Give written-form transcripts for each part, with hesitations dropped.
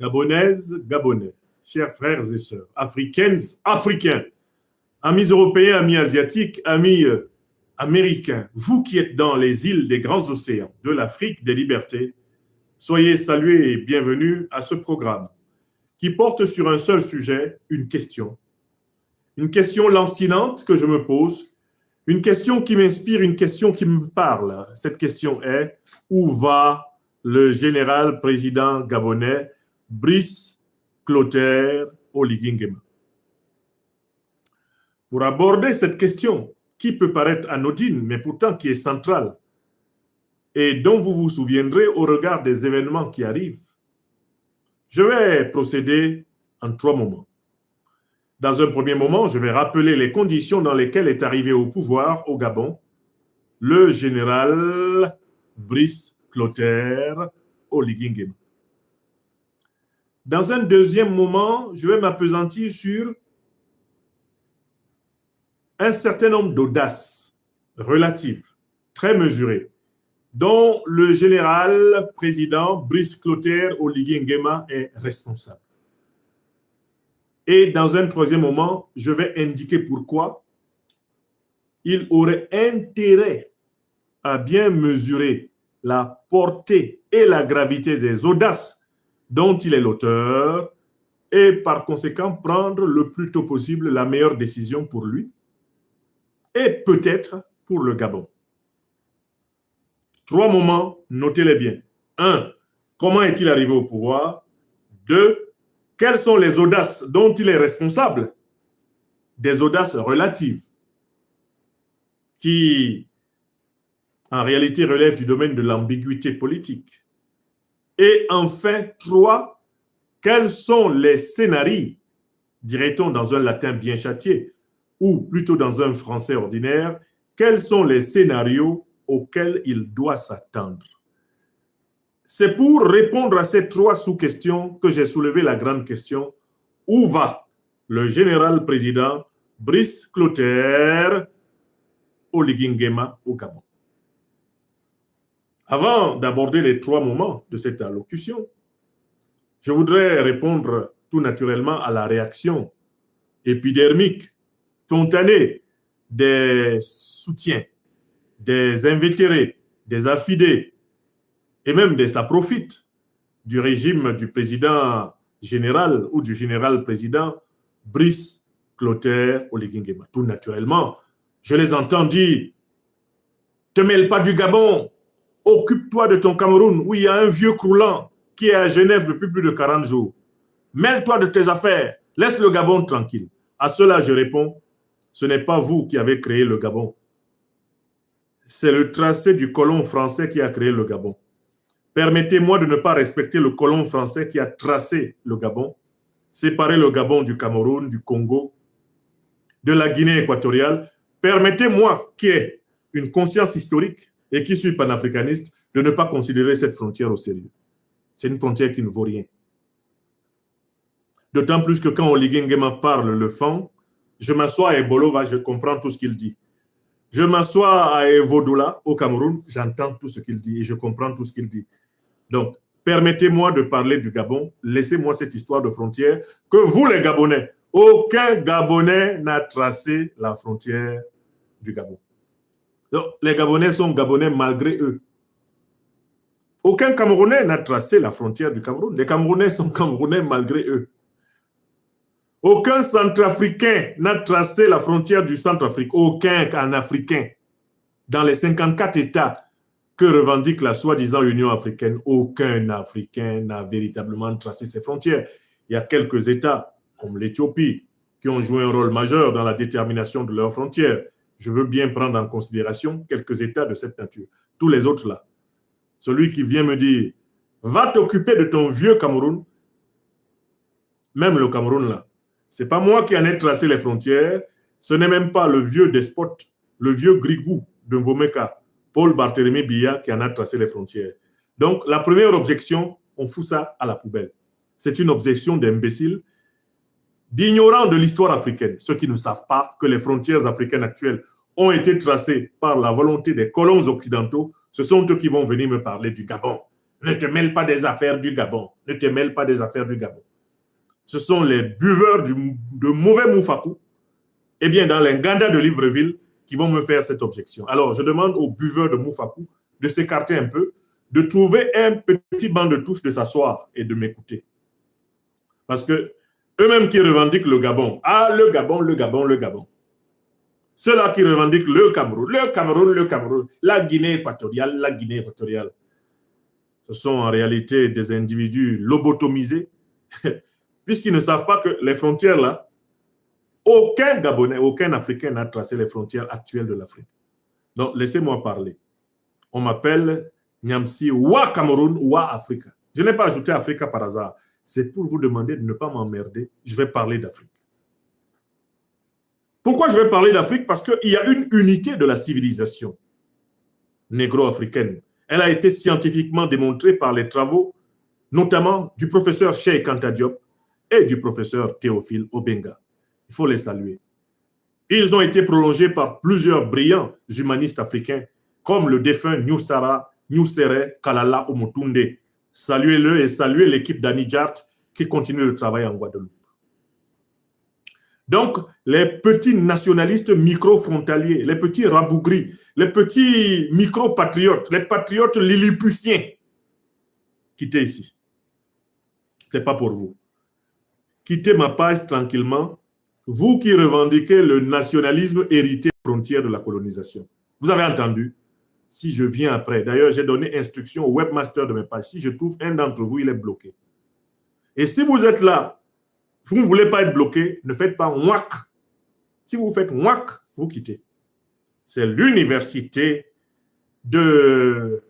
Gabonaises, Gabonais, chers frères et sœurs, Africaines, Africains, amis européens, amis asiatiques, amis américains, vous qui êtes dans les îles des grands océans de l'Afrique des libertés, soyez salués et bienvenus à ce programme qui porte sur un seul sujet, une question lancinante que je me pose, une question qui m'inspire, une question qui me parle. Cette question est, où va le général président gabonais Brice Clotaire Oligui Nguema? Pour aborder cette question, qui peut paraître anodine, mais pourtant qui est centrale, et dont vous vous souviendrez au regard des événements qui arrivent, je vais procéder en 3 moments. Dans un premier moment, je vais rappeler les conditions dans lesquelles est arrivé au pouvoir au Gabon le général Brice Clotaire Oligui Nguema. Dans un deuxième moment, je vais m'appesantir sur un certain nombre d'audaces relatives, très mesurées, dont le général président Brice Clotaire Oligui Nguema est responsable. Et dans un troisième moment, je vais indiquer pourquoi il aurait intérêt à bien mesurer la portée et la gravité des audaces dont il est l'auteur et par conséquent prendre le plus tôt possible la meilleure décision pour lui et peut-être pour le Gabon. 3 moments, notez-les bien. 1. Comment est-il arrivé au pouvoir? 2. Quelles sont les audaces dont il est responsable? Des audaces relatives qui, en réalité, relèvent du domaine de l'ambiguïté politique. Et enfin, 3. Quels sont les scénarios, dirait-on dans un latin bien châtié, ou plutôt dans un français ordinaire, quels sont les scénarios auxquels il doit s'attendre? C'est pour répondre à ces 3 sous-questions que j'ai soulevé la grande question: où va le général président Brice Clotaire Oligui Nguema au Gabon? Avant d'aborder les 3 moments de cette allocution, je voudrais répondre tout naturellement à la réaction épidermique, spontanée des soutiens, des invétérés, des affidés, et même des saprophytes du régime du président général ou du général président Brice Clotaire Oligui Nguema. Tout naturellement, je les entends dire: te mêle pas du Gabon, occupe-toi de ton Cameroun où il y a un vieux croulant qui est à Genève depuis plus de 40 jours. Mêle-toi de tes affaires, laisse le Gabon tranquille. À cela, je réponds: ce n'est pas vous qui avez créé le Gabon. C'est le tracé du colon français qui a créé le Gabon. Permettez-moi de ne pas respecter le colon français qui a tracé le Gabon, séparé le Gabon du Cameroun, du Congo, de la Guinée équatoriale. Permettez-moi, qui ai une conscience historique et qui suis panafricaniste, de ne pas considérer cette frontière au sérieux. C'est une frontière qui ne vaut rien. D'autant plus que quand Oligui Nguema parle le fang, je m'assois à Ebolova, je comprends tout ce qu'il dit. Je m'assois à Evodola, au Cameroun, j'entends tout ce qu'il dit et je comprends tout ce qu'il dit. Donc, permettez-moi de parler du Gabon, laissez-moi cette histoire de frontière que vous, les Gabonais, aucun Gabonais n'a tracé la frontière du Gabon. Donc, les Gabonais sont Gabonais malgré eux. Aucun Camerounais n'a tracé la frontière du Cameroun. Les Camerounais sont Camerounais malgré eux. Aucun Centrafricain n'a tracé la frontière du Centrafrique. Aucun Africain. Dans les 54 États que revendique la soi-disant Union africaine, aucun Africain n'a véritablement tracé ses frontières. Il y a quelques États, comme l'Éthiopie, qui ont joué un rôle majeur dans la détermination de leurs frontières. Je veux bien prendre en considération quelques États de cette nature. Tous les autres là. Celui qui vient me dire, va t'occuper de ton vieux Cameroun, même le Cameroun là, ce n'est pas moi qui en ai tracé les frontières, ce n'est même pas le vieux despote, le vieux grigou de Ngomeka, Paul Barthélémy Biya, qui en a tracé les frontières. Donc, la première objection, on fout ça à la poubelle. C'est une objection d'imbéciles, d'ignorants de l'histoire africaine, ceux qui ne savent pas que les frontières africaines actuelles ont été tracées par la volonté des colons occidentaux. Ce sont eux qui vont venir me parler du Gabon. Ne te mêle pas des affaires du Gabon. Ne te mêle pas des affaires du Gabon. Ce sont les buveurs de mauvais Moufakou, eh bien, dans les Nganda de Libreville, qui vont me faire cette objection. Alors, je demande aux buveurs de Moufakou de s'écarter un peu, de trouver un petit banc de touche, de s'asseoir et de m'écouter. Parce que eux-mêmes qui revendiquent le Gabon, ah, le Gabon, le Gabon, le Gabon. Ceux-là qui revendiquent le Cameroun, le Cameroun, le Cameroun, la Guinée équatoriale, la Guinée équatoriale. Ce sont en réalité des individus lobotomisés, puisqu'ils ne savent pas que les frontières là, aucun Gabonais, aucun Africain n'a tracé les frontières actuelles de l'Afrique. Donc, laissez-moi parler. On m'appelle Nyamsi Wa Cameroun, Wa Africa. Je n'ai pas ajouté Africa par hasard. C'est pour vous demander de ne pas m'emmerder. Je vais parler d'Afrique. Pourquoi je vais parler d'Afrique? Parce qu'il y a une unité de la civilisation négro-africaine. Elle a été scientifiquement démontrée par les travaux, notamment du professeur Cheikh Anta Diop et du professeur Théophile Obenga. Il faut les saluer. Ils ont été prolongés par plusieurs brillants humanistes africains, comme le défunt Nusere Kalala Omotunde. Saluez-le et saluez l'équipe d'Anijart qui continue le travail en Guadeloupe. Donc, les petits nationalistes micro-frontaliers, les petits rabougris, les petits micro-patriotes, les patriotes lilliputiens, quittez ici. Ce n'est pas pour vous. Quittez ma page tranquillement, vous qui revendiquez le nationalisme hérité des frontières de la colonisation. Vous avez entendu? Si je viens après, d'ailleurs, j'ai donné instruction au webmaster de mes pages. Si je trouve un d'entre vous, il est bloqué. Et si vous êtes là, vous ne voulez pas être bloqué, ne faites pas mouac. Si vous faites mouac, vous quittez. C'est l'université de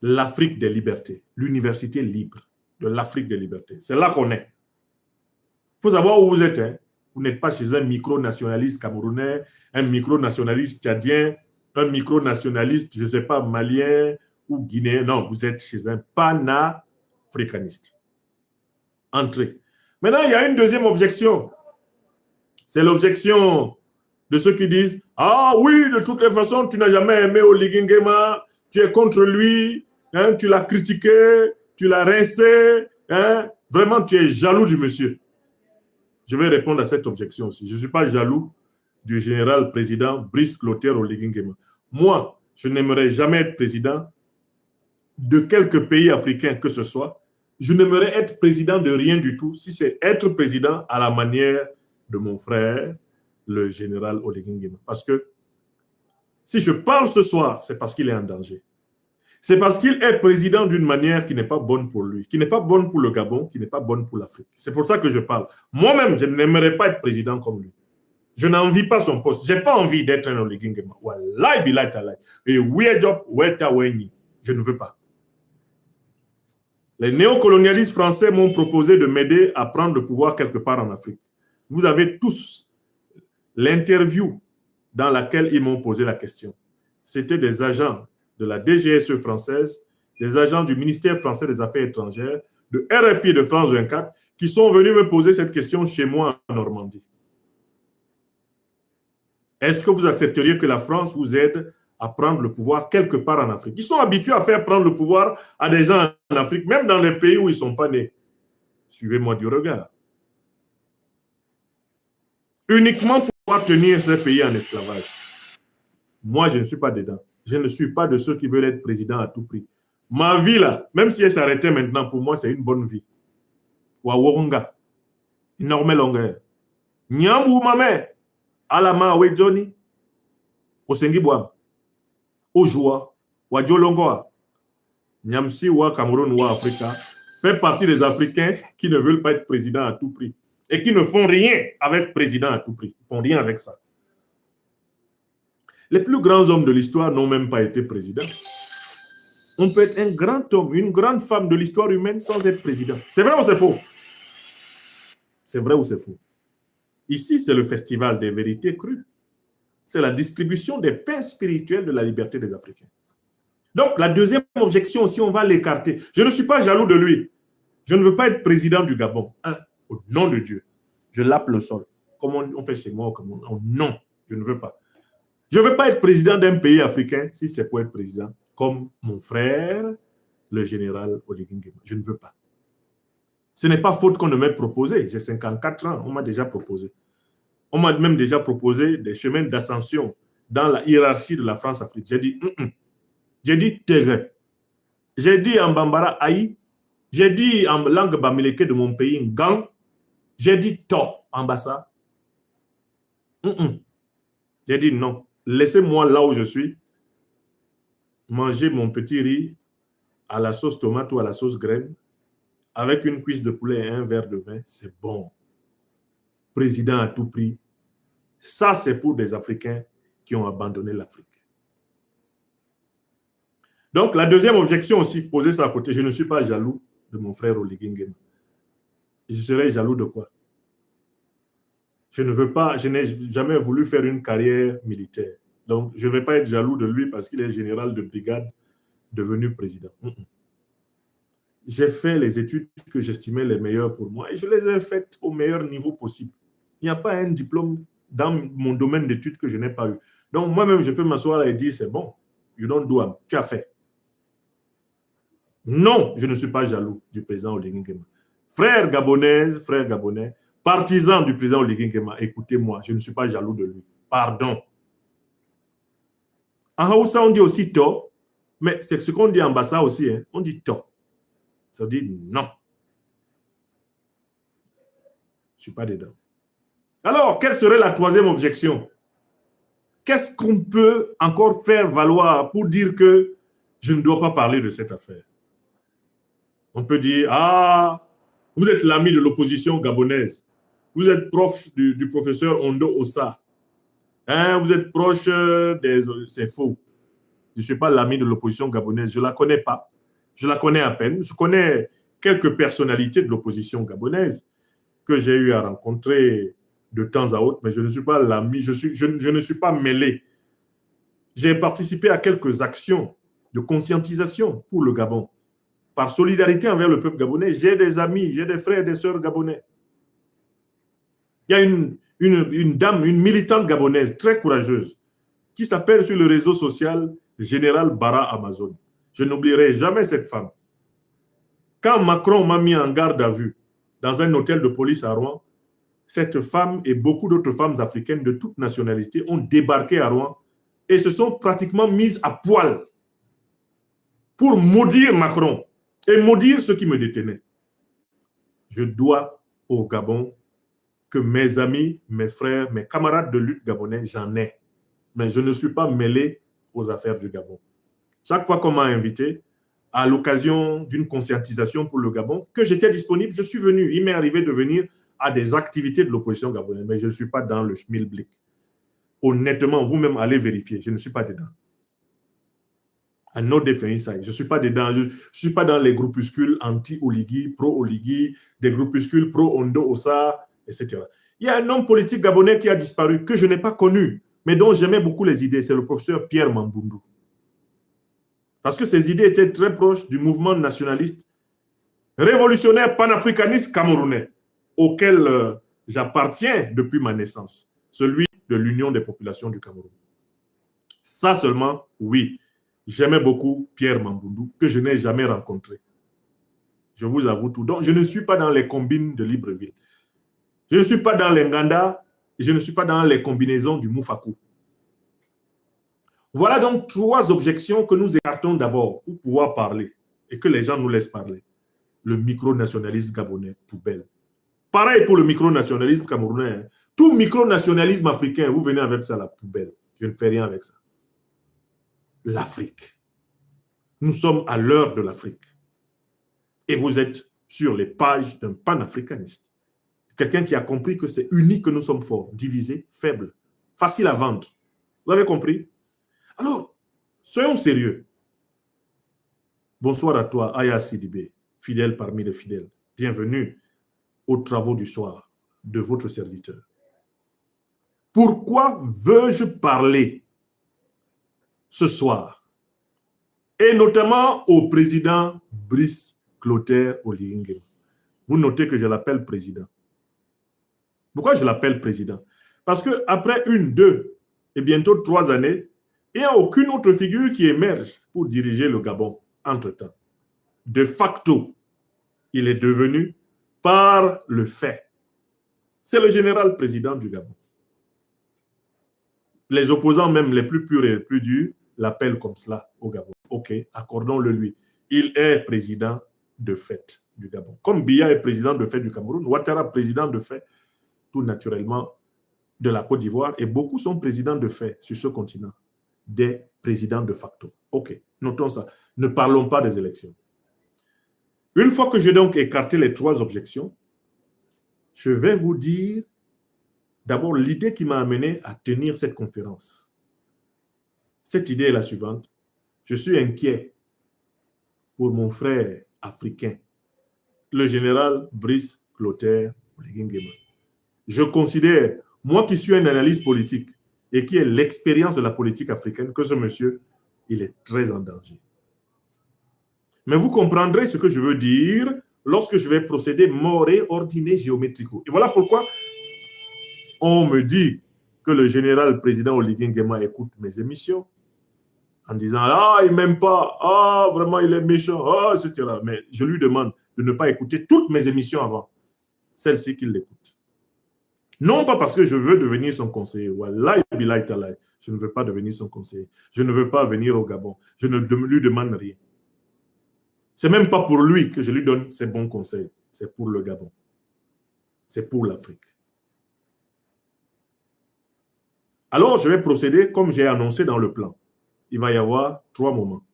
l'Afrique des libertés. L'université libre de l'Afrique des libertés. C'est là qu'on est. Il faut savoir où vous êtes. Hein. Vous n'êtes pas chez un micro-nationaliste camerounais, un micro-nationaliste tchadien, un micro-nationaliste, je ne sais pas, malien ou guinéen. Non, vous êtes chez un panafricaniste. Entrez. Maintenant, il y a une deuxième objection. C'est l'objection de ceux qui disent « Ah oui, de toutes les façons, tu n'as jamais aimé Oligui Nguema, tu es contre lui, hein, tu l'as critiqué, tu l'as rincé, hein, vraiment tu es jaloux du monsieur. » Je vais répondre à cette objection aussi. Je ne suis pas jaloux du général président Brice Clotaire Oligui Nguema. Moi, je n'aimerais jamais être président de quelque pays africain que ce soit. Je n'aimerais être président de rien du tout si c'est être président à la manière de mon frère, le général Oligui Nguema. Parce que si je parle ce soir, c'est parce qu'il est en danger. C'est parce qu'il est président d'une manière qui n'est pas bonne pour lui, qui n'est pas bonne pour le Gabon, qui n'est pas bonne pour l'Afrique. C'est pour ça que je parle. Moi-même, je n'aimerais pas être président comme lui. Je n'envie pas son poste. Je n'ai pas envie d'être un Oligui Nguema. Wallahi billahi ta'ala. Et je ne veux pas. Les néocolonialistes français m'ont proposé de m'aider à prendre le pouvoir quelque part en Afrique. Vous avez tous l'interview dans laquelle ils m'ont posé la question. C'était des agents de la DGSE française, des agents du ministère français des Affaires étrangères, de RFI de France 24, qui sont venus me poser cette question chez moi en Normandie. Est-ce que vous accepteriez que la France vous aide à prendre le pouvoir quelque part en Afrique? Ils sont habitués à faire prendre le pouvoir à des gens en Afrique, même dans les pays où ils ne sont pas nés. Suivez-moi du regard. Uniquement pour pouvoir tenir ces pays en esclavage. Moi, je ne suis pas dedans. Je ne suis pas de ceux qui veulent être président à tout prix. Ma vie, là, même si elle s'arrêtait maintenant, pour moi, c'est une bonne vie. Waworonga, énorme longueur. Nyambu mame, alama we Johnny, Osengi Boam, Ojoa, Wadjolongoa, Nyamsi wa Cameroun wa Africa, fait partie des Africains qui ne veulent pas être président à tout prix et qui ne font rien avec président à tout prix. Ils ne font rien avec ça. Les plus grands hommes de l'histoire n'ont même pas été présidents. On peut être un grand homme, une grande femme de l'histoire humaine sans être président. C'est vrai ou c'est faux? C'est vrai ou c'est faux? Ici, c'est le festival des vérités crues. C'est la distribution des pains spirituels de la liberté des Africains. Donc, la deuxième objection aussi, on va l'écarter. Je ne suis pas jaloux de lui. Je ne veux pas être président du Gabon. Hein, au nom de Dieu, je lappe le sol. Comme on fait chez moi au Cameroun. Non, je ne veux pas. Je ne veux pas être président d'un pays africain si c'est pour être président. comme mon frère, le général Oligui Nguema. Je ne veux pas. Ce n'est pas faute qu'on ne m'ait proposé. J'ai 54 ans, on m'a déjà proposé. On m'a même déjà proposé des chemins d'ascension dans la hiérarchie de la France-Afrique. J'ai dit, j'ai dit, Tere. J'ai dit en Bambara, Aïe. J'ai dit en langue bamileke de mon pays, Gang. J'ai dit, To, ambassade. J'ai dit, non. Laissez-moi là où je suis manger mon petit riz à la sauce tomate ou à la sauce graine avec une cuisse de poulet et un verre de vin. C'est bon. Président à tout prix. Ça, c'est pour des Africains qui ont abandonné l'Afrique. Donc, la deuxième objection aussi, poser ça à côté, je ne suis pas jaloux de mon frère Oligui Nguema. Je serais jaloux de quoi? Je ne veux pas, je n'ai jamais voulu faire une carrière militaire. Donc, je ne vais pas être jaloux de lui parce qu'il est général de brigade devenu président. J'ai fait les études que j'estimais les meilleures pour moi et je les ai faites au meilleur niveau possible. Il n'y a pas un diplôme dans mon domaine d'études que je n'ai pas eu. Donc, moi-même, je peux m'asseoir et dire, c'est bon, you don't do, tu as fait. Non, je ne suis pas jaloux du président Oligui Nguema. Frère gabonais, partisan du président Oligui Nguema, écoutez-moi, je ne suis pas jaloux de lui. Pardon. En Haoussa, on dit aussi to, mais c'est ce qu'on dit en Bassa aussi, hein, on dit to. Ça dit non. Je ne suis pas dedans. Alors, quelle serait la troisième objection? Qu'est-ce qu'on peut encore faire valoir pour dire que je ne dois pas parler de cette affaire? On peut dire, ah, vous êtes l'ami de l'opposition gabonaise. Vous êtes proche du professeur Ondo Ossa. Hein, vous êtes proche des... C'est faux. Je ne suis pas l'ami de l'opposition gabonaise. Je ne la connais pas. Je la connais à peine. Je connais quelques personnalités de l'opposition gabonaise que j'ai eu à rencontrer de temps à autre, mais je ne suis pas l'ami, je ne suis pas mêlé. J'ai participé à quelques actions de conscientisation pour le Gabon. Par solidarité envers le peuple gabonais, j'ai des amis, j'ai des frères et des sœurs gabonais. Il y a une dame, une militante gabonaise très courageuse qui s'appelle sur le réseau social Général Bara Amazon. Je n'oublierai jamais cette femme. Quand Macron m'a mis en garde à vue dans un hôtel de police à Rouen, cette femme et beaucoup d'autres femmes africaines de toute nationalité ont débarqué à Rouen et se sont pratiquement mises à poil pour maudire Macron et maudire ceux qui me détenaient. Je dois au Gabon que mes amis, mes frères, mes camarades de lutte gabonais, j'en ai. Mais je ne suis pas mêlé aux affaires du Gabon. Chaque fois qu'on m'a invité, à l'occasion d'une conscientisation pour le Gabon, que j'étais disponible, je suis venu. Il m'est arrivé de venir à des activités de l'opposition gabonaise, mais je ne suis pas dans le schmilblick. Honnêtement, vous-même allez vérifier, je ne suis pas dedans. Je ne suis pas dedans. Je ne suis pas dans les groupuscules anti-Oligui, pro-Oligui, des groupuscules pro-Ondo Ossa, etc. Il y a un homme politique gabonais qui a disparu, que je n'ai pas connu, mais dont j'aimais beaucoup les idées. C'est le professeur Pierre Mambundu. Parce que ses idées étaient très proches du mouvement nationaliste, révolutionnaire, panafricaniste camerounais, auquel j'appartiens depuis ma naissance, celui de l'Union des populations du Cameroun. Ça seulement, oui. J'aimais beaucoup Pierre Mambundu, que je n'ai jamais rencontré. Je vous avoue tout. Donc, je ne suis pas dans les combines de Libreville. Je ne suis pas dans les Nganda, je ne suis pas dans les combinaisons du Moufakou. Voilà donc 3 objections que nous écartons d'abord pour pouvoir parler et que les gens nous laissent parler. Le micronationalisme gabonais, poubelle. Pareil pour le micronationalisme camerounais. Hein. Tout micronationalisme africain, vous venez avec ça à la poubelle. Je ne fais rien avec ça. L'Afrique. Nous sommes à l'heure de l'Afrique. Et vous êtes sur les pages d'un panafricaniste. Quelqu'un qui a compris que c'est unique que nous sommes forts, divisés, faibles, faciles à vendre. Vous avez compris? Alors, soyons sérieux. Bonsoir à toi, Aya Sidibé, fidèle parmi les fidèles. Bienvenue aux travaux du soir de votre serviteur. Pourquoi veux-je parler ce soir, et notamment au président Brice Clotaire Oligui Nguema? Vous notez que je l'appelle président. Pourquoi je l'appelle président? Parce qu'après 1, 2 et bientôt 3 années, Il n'y a aucune autre figure qui émerge pour diriger le Gabon entre-temps. De facto, il est devenu par le fait. C'est le général président du Gabon. Les opposants, même les plus purs et les plus durs, l'appellent comme cela au Gabon. OK, accordons-le lui. Il est président de fait du Gabon. Comme Biya est président de fait du Cameroun, Ouattara président de fait, tout naturellement, de la Côte d'Ivoire, et beaucoup sont présidents de fait sur ce continent, des présidents de facto. OK, notons ça. Ne parlons pas des élections. Une fois que j'ai donc écarté les trois objections, je vais vous dire d'abord l'idée qui m'a amené à tenir cette conférence. Cette idée est la suivante. Je suis inquiet pour mon frère africain, le général Brice Clotaire Oligui Nguema. Je considère, moi qui suis un analyste politique et qui ai l'expérience de la politique africaine, que ce monsieur, il est très en danger. Mais vous comprendrez ce que je veux dire lorsque je vais procéder moré, ordinné, géométrico. Et voilà pourquoi on me dit que le général président Oligui Nguema écoute mes émissions en disant « Ah, il ne m'aime pas, ah, vraiment, il est méchant, ah, etc. » Mais je lui demande de ne pas écouter toutes mes émissions avant, celle-ci qu'il l'écoute. Non pas parce que je veux devenir son conseiller. Wallahi billahi talahi, je ne veux pas devenir son conseiller. Je ne veux pas venir au Gabon. Je ne lui demande rien. Ce n'est même pas pour lui que je lui donne ses bons conseils. C'est pour le Gabon. C'est pour l'Afrique. Alors, je vais procéder comme j'ai annoncé dans le plan. Il va y avoir 3 moments.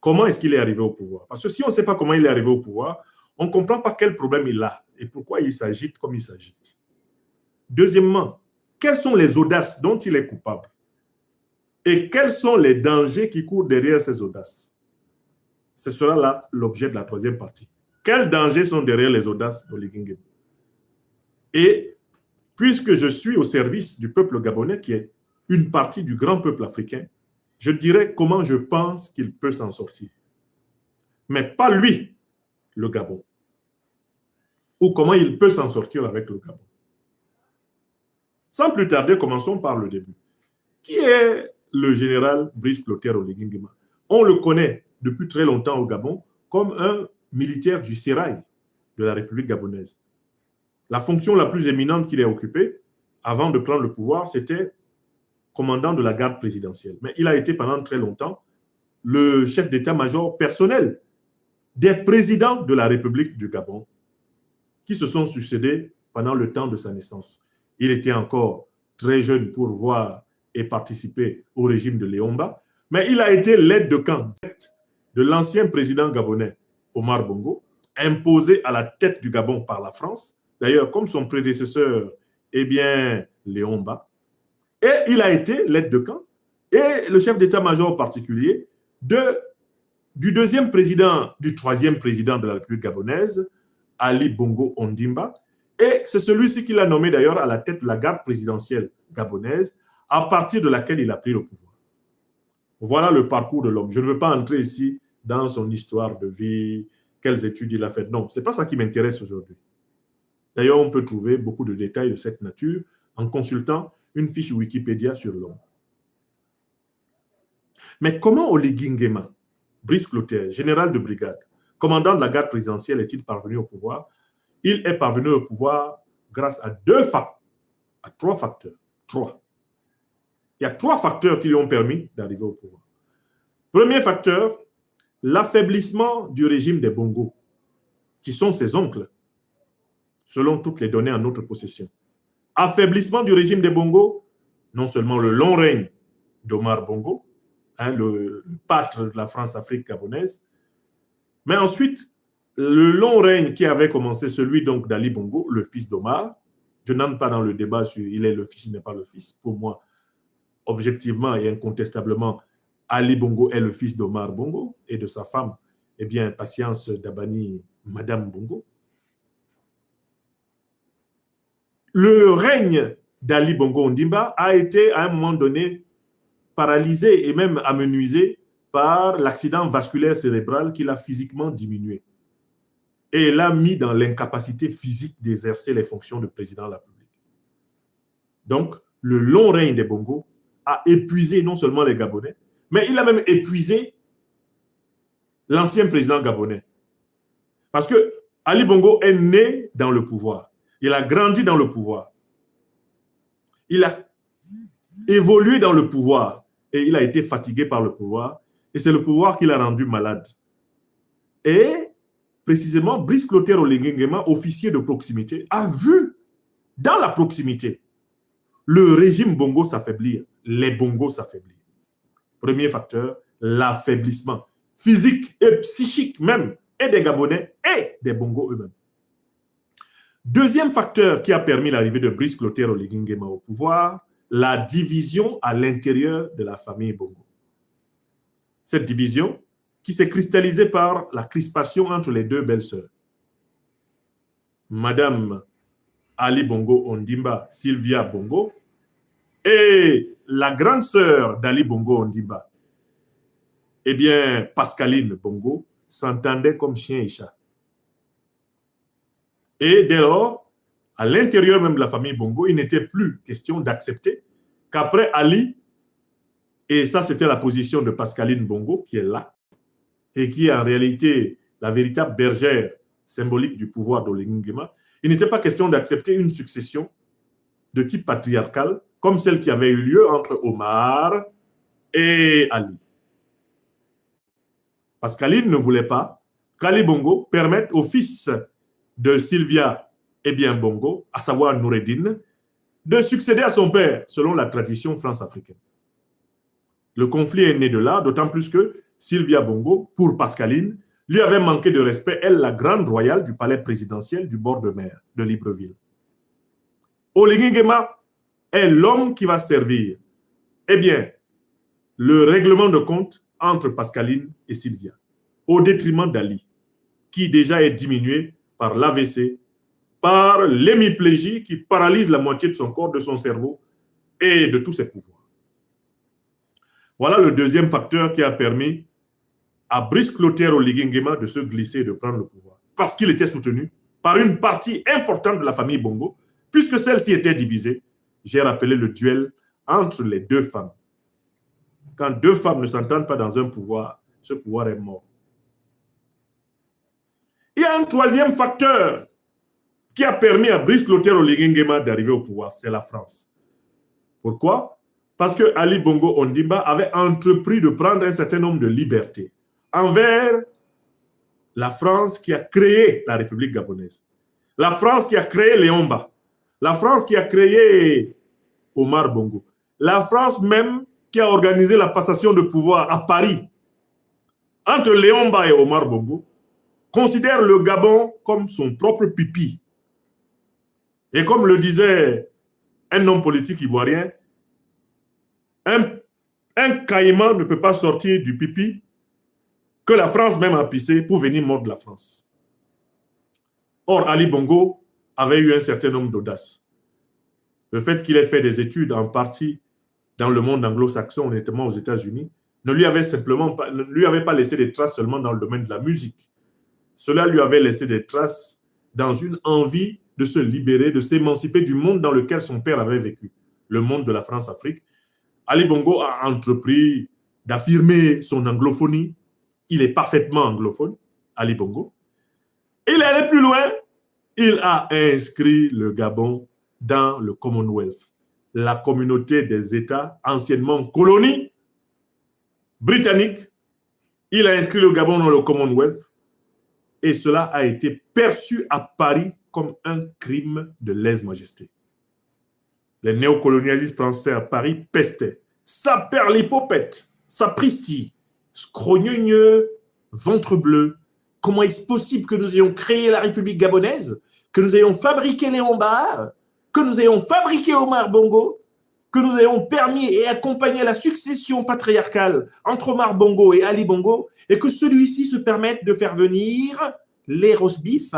Comment est-ce qu'il est arrivé au pouvoir? Parce que si on ne sait pas comment il est arrivé au pouvoir, on ne comprend pas quel problème il a et pourquoi il s'agite comme il s'agite. Deuxièmement, quelles sont les audaces dont il est coupable? Et quels sont les dangers qui courent derrière ces audaces? Ce sera là l'objet de la 3e partie. Quels dangers sont derrière les audaces d'Oligui Nguema? Et puisque je suis au service du peuple gabonais, qui est une partie du grand peuple africain, je dirais comment je pense qu'il peut s'en sortir. Mais pas lui, le Gabon. Ou comment il peut s'en sortir avec le Gabon. Sans plus tarder, commençons par le début. Qui est le général Brice Clotaire Oligui Nguema? On le connaît depuis très longtemps au Gabon comme un militaire du sérail de la République gabonaise. La fonction la plus éminente qu'il ait occupée avant de prendre le pouvoir, c'était commandant de la garde présidentielle. Mais il a été pendant très longtemps le chef d'état-major personnel des présidents de la République du Gabon qui se sont succédés pendant le temps de sa naissance. Il était encore très jeune pour voir et participer au régime de Léomba, mais il a été l'aide de camp de l'ancien président gabonais Omar Bongo, imposé à la tête du Gabon par la France, d'ailleurs comme son prédécesseur, Léomba. Et il a été l'aide de camp et le chef d'état-major particulier du 2e président, du 3e président de la République gabonaise, Ali Bongo Ondimba. Et c'est celui-ci qui l'a nommé d'ailleurs à la tête de la garde présidentielle gabonaise, à partir de laquelle il a pris le pouvoir. Voilà le parcours de l'homme. Je ne veux pas entrer ici dans son histoire de vie, quelles études il a faites. Non, ce n'est pas ça qui m'intéresse aujourd'hui. D'ailleurs, on peut trouver beaucoup de détails de cette nature en consultant une fiche Wikipédia sur l'homme. Mais comment Oligui Nguema, Brice Clotaire, général de brigade, commandant de la garde présidentielle, est-il parvenu au pouvoir? Il est parvenu au pouvoir grâce à 3 facteurs. 3. Il y a 3 facteurs qui lui ont permis d'arriver au pouvoir. Premier facteur, l'affaiblissement du régime des Bongo, qui sont ses oncles, selon toutes les données en notre possession. Affaiblissement du régime des Bongo, non seulement le long règne d'Omar Bongo, le pâtre de la France-Afrique gabonaise, mais ensuite, le long règne qui avait commencé, celui donc d'Ali Bongo, le fils d'Omar. Je n'entre pas dans le débat sur il est le fils, il n'est pas le fils. Pour moi, objectivement et incontestablement, Ali Bongo est le fils d'Omar Bongo et de sa femme, Patience Dabani, Madame Bongo. Le règne d'Ali Bongo Ondimba a été à un moment donné paralysé et même amenuisé par l'accident vasculaire cérébral qui l'a physiquement diminué et l'a mis dans l'incapacité physique d'exercer les fonctions de président de la République. Donc, le long règne des Bongo a épuisé non seulement les Gabonais, Mais il a même épuisé l'ancien président gabonais. Parce que Ali Bongo est né dans le pouvoir. Il a grandi dans le pouvoir. Il a évolué dans le pouvoir. Et il a été fatigué par le pouvoir. Et c'est le pouvoir qui l'a rendu malade. Et précisément, Brice Clotaire Oligui Nguema, officier de proximité, a vu dans la proximité le régime Bongo s'affaiblir, les Bongos s'affaiblir. Premier facteur, l'affaiblissement physique et psychique même, et des Gabonais et des Bongos eux-mêmes. Deuxième facteur qui a permis l'arrivée de Brice Clotaire Oligui Nguema au pouvoir, la division à l'intérieur de la famille Bongo. Cette division qui s'est cristallisée par la crispation entre les deux belles-sœurs. Madame Ali Bongo Ondimba, Sylvia Bongo, et la grande sœur d'Ali Bongo Ondimba, eh bien, Pascaline Bongo, s'entendaient comme chien et chat. Et dès lors, à l'intérieur même de la famille Bongo, il n'était plus question d'accepter qu'après Ali, et ça c'était la position de Pascaline Bongo qui est là, et qui est en réalité la véritable bergère symbolique du pouvoir d'Oligui Nguema, il n'était pas question d'accepter une succession de type patriarcal comme celle qui avait eu lieu entre Omar et Ali. Pascaline ne voulait pas qu'Ali Bongo permette au fils de Sylvia Bongo, à savoir Noureddine, de succéder à son père selon la tradition france-africaine. Le conflit est né de là, d'autant plus que Sylvia Bongo, pour Pascaline, lui avait manqué de respect, elle, la grande royale du palais présidentiel du bord de mer de Libreville. Oligui Nguema est l'homme qui va servir, le règlement de compte entre Pascaline et Sylvia, au détriment d'Ali, qui déjà est diminué par l'AVC, par l'hémiplégie qui paralyse la moitié de son corps, de son cerveau et de tous ses pouvoirs. Voilà le deuxième facteur qui a permis à Brice Clotaire Oligui Nguema de se glisser et de prendre le pouvoir. Parce qu'il était soutenu par une partie importante de la famille Bongo, puisque celle-ci était divisée. J'ai rappelé le duel entre les deux femmes. Quand deux femmes ne s'entendent pas dans un pouvoir, ce pouvoir est mort. Il y a un troisième facteur qui a permis à Brice Clotaire Oligui Nguema d'arriver au pouvoir, c'est la France. Pourquoi? Parce que Ali Bongo Ondimba avait entrepris de prendre un certain nombre de libertés envers la France qui a créé la République gabonaise, la France qui a créé Léomba, la France qui a créé Omar Bongo, la France même qui a organisé la passation de pouvoir à Paris entre Léomba et Omar Bongo, considère le Gabon comme son propre pipi. Et comme le disait un homme politique ivoirien, un caïman ne peut pas sortir du pipi que la France même a pissé pour venir mordre la France. Or, Ali Bongo avait eu un certain nombre d'audace. Le fait qu'il ait fait des études en partie dans le monde anglo-saxon, notamment aux États-Unis, ne lui avait pas laissé des traces seulement dans le domaine de la musique. Cela lui avait laissé des traces dans une envie de se libérer, de s'émanciper du monde dans lequel son père avait vécu, le monde de la France-Afrique. Ali Bongo a entrepris d'affirmer son anglophonie. Il est parfaitement anglophone, Ali Bongo. Il est allé plus loin. Il a inscrit le Gabon dans le Commonwealth, la communauté des États anciennement colonies britanniques. Il a inscrit le Gabon dans le Commonwealth et cela a été perçu à Paris comme un crime de lèse-majesté. Les néocolonialistes français à Paris pestaient. Ça perd l'hypopète, ça pristille, scrogneux, ventre bleu. Comment est-ce possible que nous ayons créé la République gabonaise, que nous ayons fabriqué Léomba, que nous ayons fabriqué Omar Bongo, que nous ayons permis et accompagné la succession patriarcale entre Omar Bongo et Ali Bongo, et que celui-ci se permette de faire venir les rosbifs,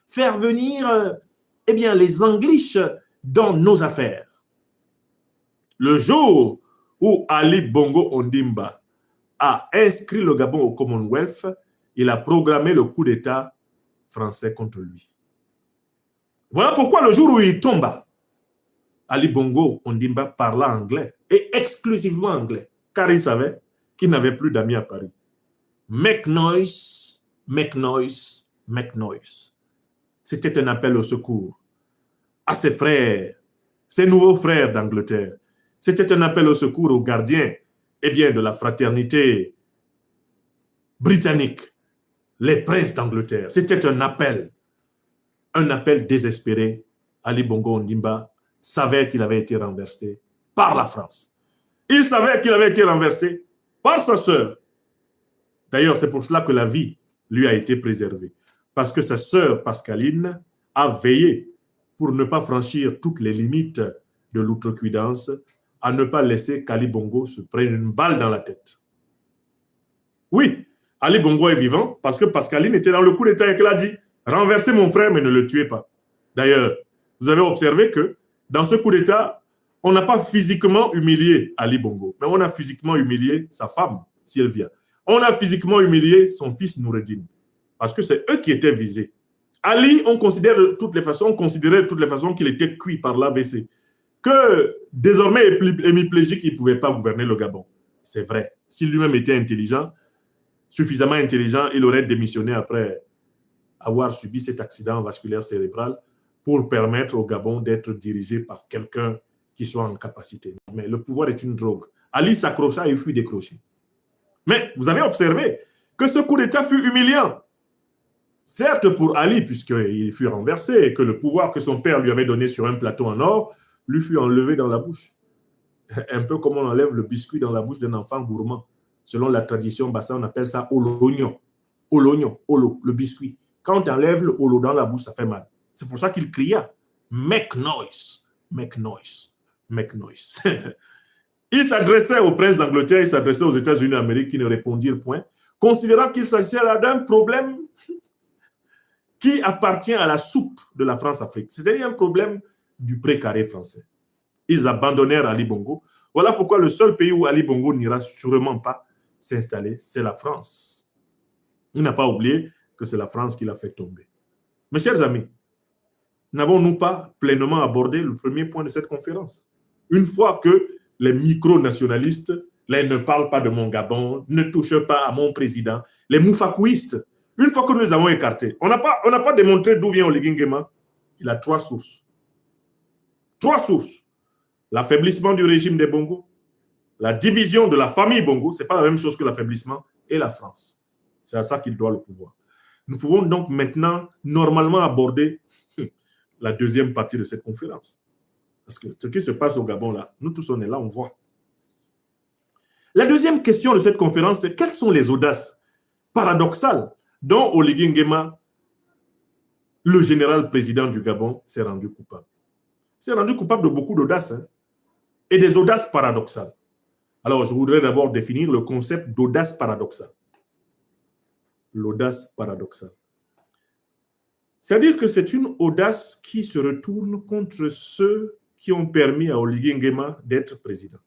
faire venir les Anglish dans nos affaires. Le jour où Ali Bongo Ondimba a inscrit le Gabon au Commonwealth, il a programmé le coup d'État français contre lui. Voilà pourquoi le jour où il tomba, Ali Bongo Ondimba parla anglais, et exclusivement anglais, car il savait qui n'avait plus d'amis à Paris. Make noise, make noise, make noise. C'était un appel au secours à ses frères, ses nouveaux frères d'Angleterre. C'était un appel au secours aux gardiens de la fraternité britannique, les princes d'Angleterre. C'était un appel désespéré. Ali Bongo Ondimba savait qu'il avait été renversé par la France. Il savait qu'il avait été renversé par sa sœur. D'ailleurs, c'est pour cela que la vie lui a été préservée. Parce que sa sœur Pascaline a veillé pour ne pas franchir toutes les limites de l'outrecuidance, à ne pas laisser qu'Ali Bongo se prenne une balle dans la tête. Oui, Ali Bongo est vivant parce que Pascaline était dans le coup d'État et qu'elle a dit « Renversez mon frère, mais ne le tuez pas ». D'ailleurs, vous avez observé que dans ce coup d'État, on n'a pas physiquement humilié Ali Bongo, mais on a physiquement humilié sa femme, si elle vient. On a physiquement humilié son fils Noureddin, parce que c'est eux qui étaient visés. Ali, on considérait de toutes les façons qu'il était cuit par l'AVC, que désormais hémiplégique, il ne pouvait pas gouverner le Gabon. C'est vrai. S'il lui-même était intelligent, suffisamment intelligent, il aurait démissionné après avoir subi cet accident vasculaire cérébral pour permettre au Gabon d'être dirigé par quelqu'un qui soit en capacité. Mais le pouvoir est une drogue. Ali s'accrocha et fut décroché. Mais vous avez observé que ce coup d'État fut humiliant. Certes pour Ali, puisqu'il fut renversé et que le pouvoir que son père lui avait donné sur un plateau en or lui fut enlevé dans la bouche. Un peu comme on enlève le biscuit dans la bouche d'un enfant gourmand. Selon la tradition bassa, on appelle ça olognon. Olognon, olo, le biscuit. Quand on enlève le olo dans la bouche, ça fait mal. C'est pour ça qu'il cria « Make noise, make noise, make noise ». Il s'adressait au prince d'Angleterre, il s'adressait aux États-Unis d'Amérique qui ne répondirent point, considérant qu'il s'agissait là d'un problème qui appartient à la soupe de la France-Afrique. C'est-à-dire un problème du précaré français. Ils abandonnèrent Ali Bongo. Voilà pourquoi le seul pays où Ali Bongo n'ira sûrement pas s'installer, c'est la France. Il n'a pas oublié que c'est la France qui l'a fait tomber. Mes chers amis, n'avons-nous pas pleinement abordé le premier point de cette conférence? Une fois que les micro-nationalistes, là, ne parlent pas de mon Gabon, ne touchent pas à mon président, les moufakouistes, une fois que nous les avons écartés, on n'a pas démontré d'où vient Oligui Nguema. Il a 3 sources. 3 sources. L'affaiblissement du régime des Bongo, la division de la famille Bongo, ce n'est pas la même chose que l'affaiblissement, et la France. C'est à ça qu'il doit le pouvoir. Nous pouvons donc maintenant normalement aborder la deuxième partie de cette conférence. Parce que ce qui se passe au Gabon, là, nous tous on est là, on voit. La deuxième question de cette conférence, c'est quelles sont les audaces paradoxales dont Oligui Nguema, le général président du Gabon, s'est rendu coupable. S'est rendu coupable de beaucoup d'audaces, hein, et des audaces paradoxales. Alors, je voudrais d'abord définir le concept d'audace paradoxale. L'audace paradoxale. C'est-à-dire que c'est une audace qui se retourne contre ceux qui ont permis à Oligui Nguema d'être président.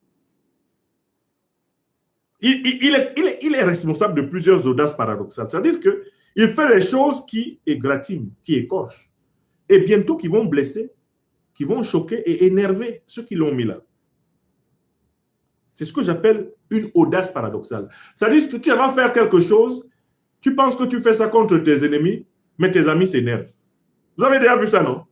Il est responsable de plusieurs audaces paradoxales. C'est-à-dire qu'il fait des choses qui égratignent, qui écorchent, et bientôt qui vont blesser, qui vont choquer et énerver ceux qui l'ont mis là. C'est ce que j'appelle une audace paradoxale. C'est-à-dire que tu vas faire quelque chose, tu penses que tu fais ça contre tes ennemis, mais tes amis s'énervent. Vous avez déjà vu ça, non?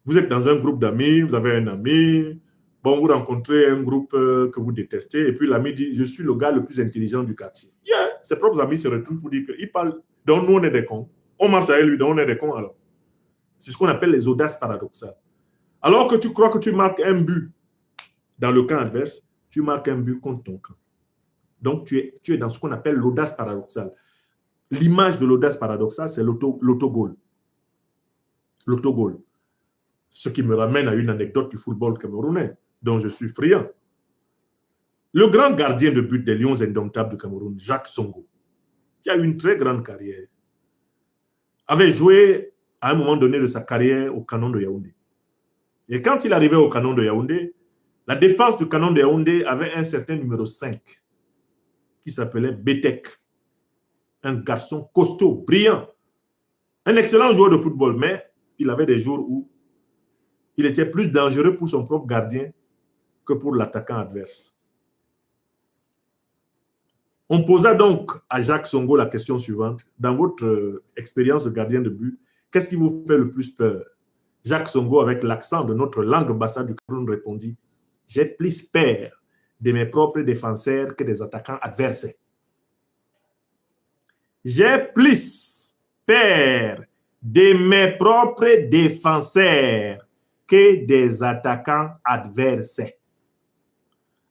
Vous êtes dans un groupe d'amis, vous avez un ami, bon, vous rencontrez un groupe que vous détestez, et puis l'ami dit, je suis le gars le plus intelligent du quartier. Yeah. Ses propres amis se retournent pour dire qu'il parle, donc nous on est des cons. On marche avec lui, donc on est des cons alors. C'est ce qu'on appelle les audaces paradoxales. Alors que tu crois que tu marques un but dans le camp adverse, tu marques un but contre ton camp. Donc tu es dans ce qu'on appelle l'audace paradoxale. L'image de l'audace paradoxale, c'est l'autogol. L'autogol. Ce qui me ramène à une anecdote du football camerounais, dont je suis friand. Le grand gardien de but des Lions indomptables du Cameroun, Jacques Songo, qui a eu une très grande carrière, avait joué à un moment donné de sa carrière au Canon de Yaoundé. Et quand il arrivait au Canon de Yaoundé, la défense du Canon de Yaoundé avait un certain numéro 5 qui s'appelait Betek. Un garçon costaud, brillant, un excellent joueur de football, mais il avait des jours où il était plus dangereux pour son propre gardien que pour l'attaquant adverse. On posa donc à Jacques Songo la question suivante. Dans votre expérience de gardien de but, qu'est-ce qui vous fait le plus peur? Jacques Songo, avec l'accent de notre langue bassa du Cameroun, répondit: j'ai plus peur de mes propres défenseurs que des attaquants adverses. J'ai plus peur de mes propres défenseurs que des attaquants adverses.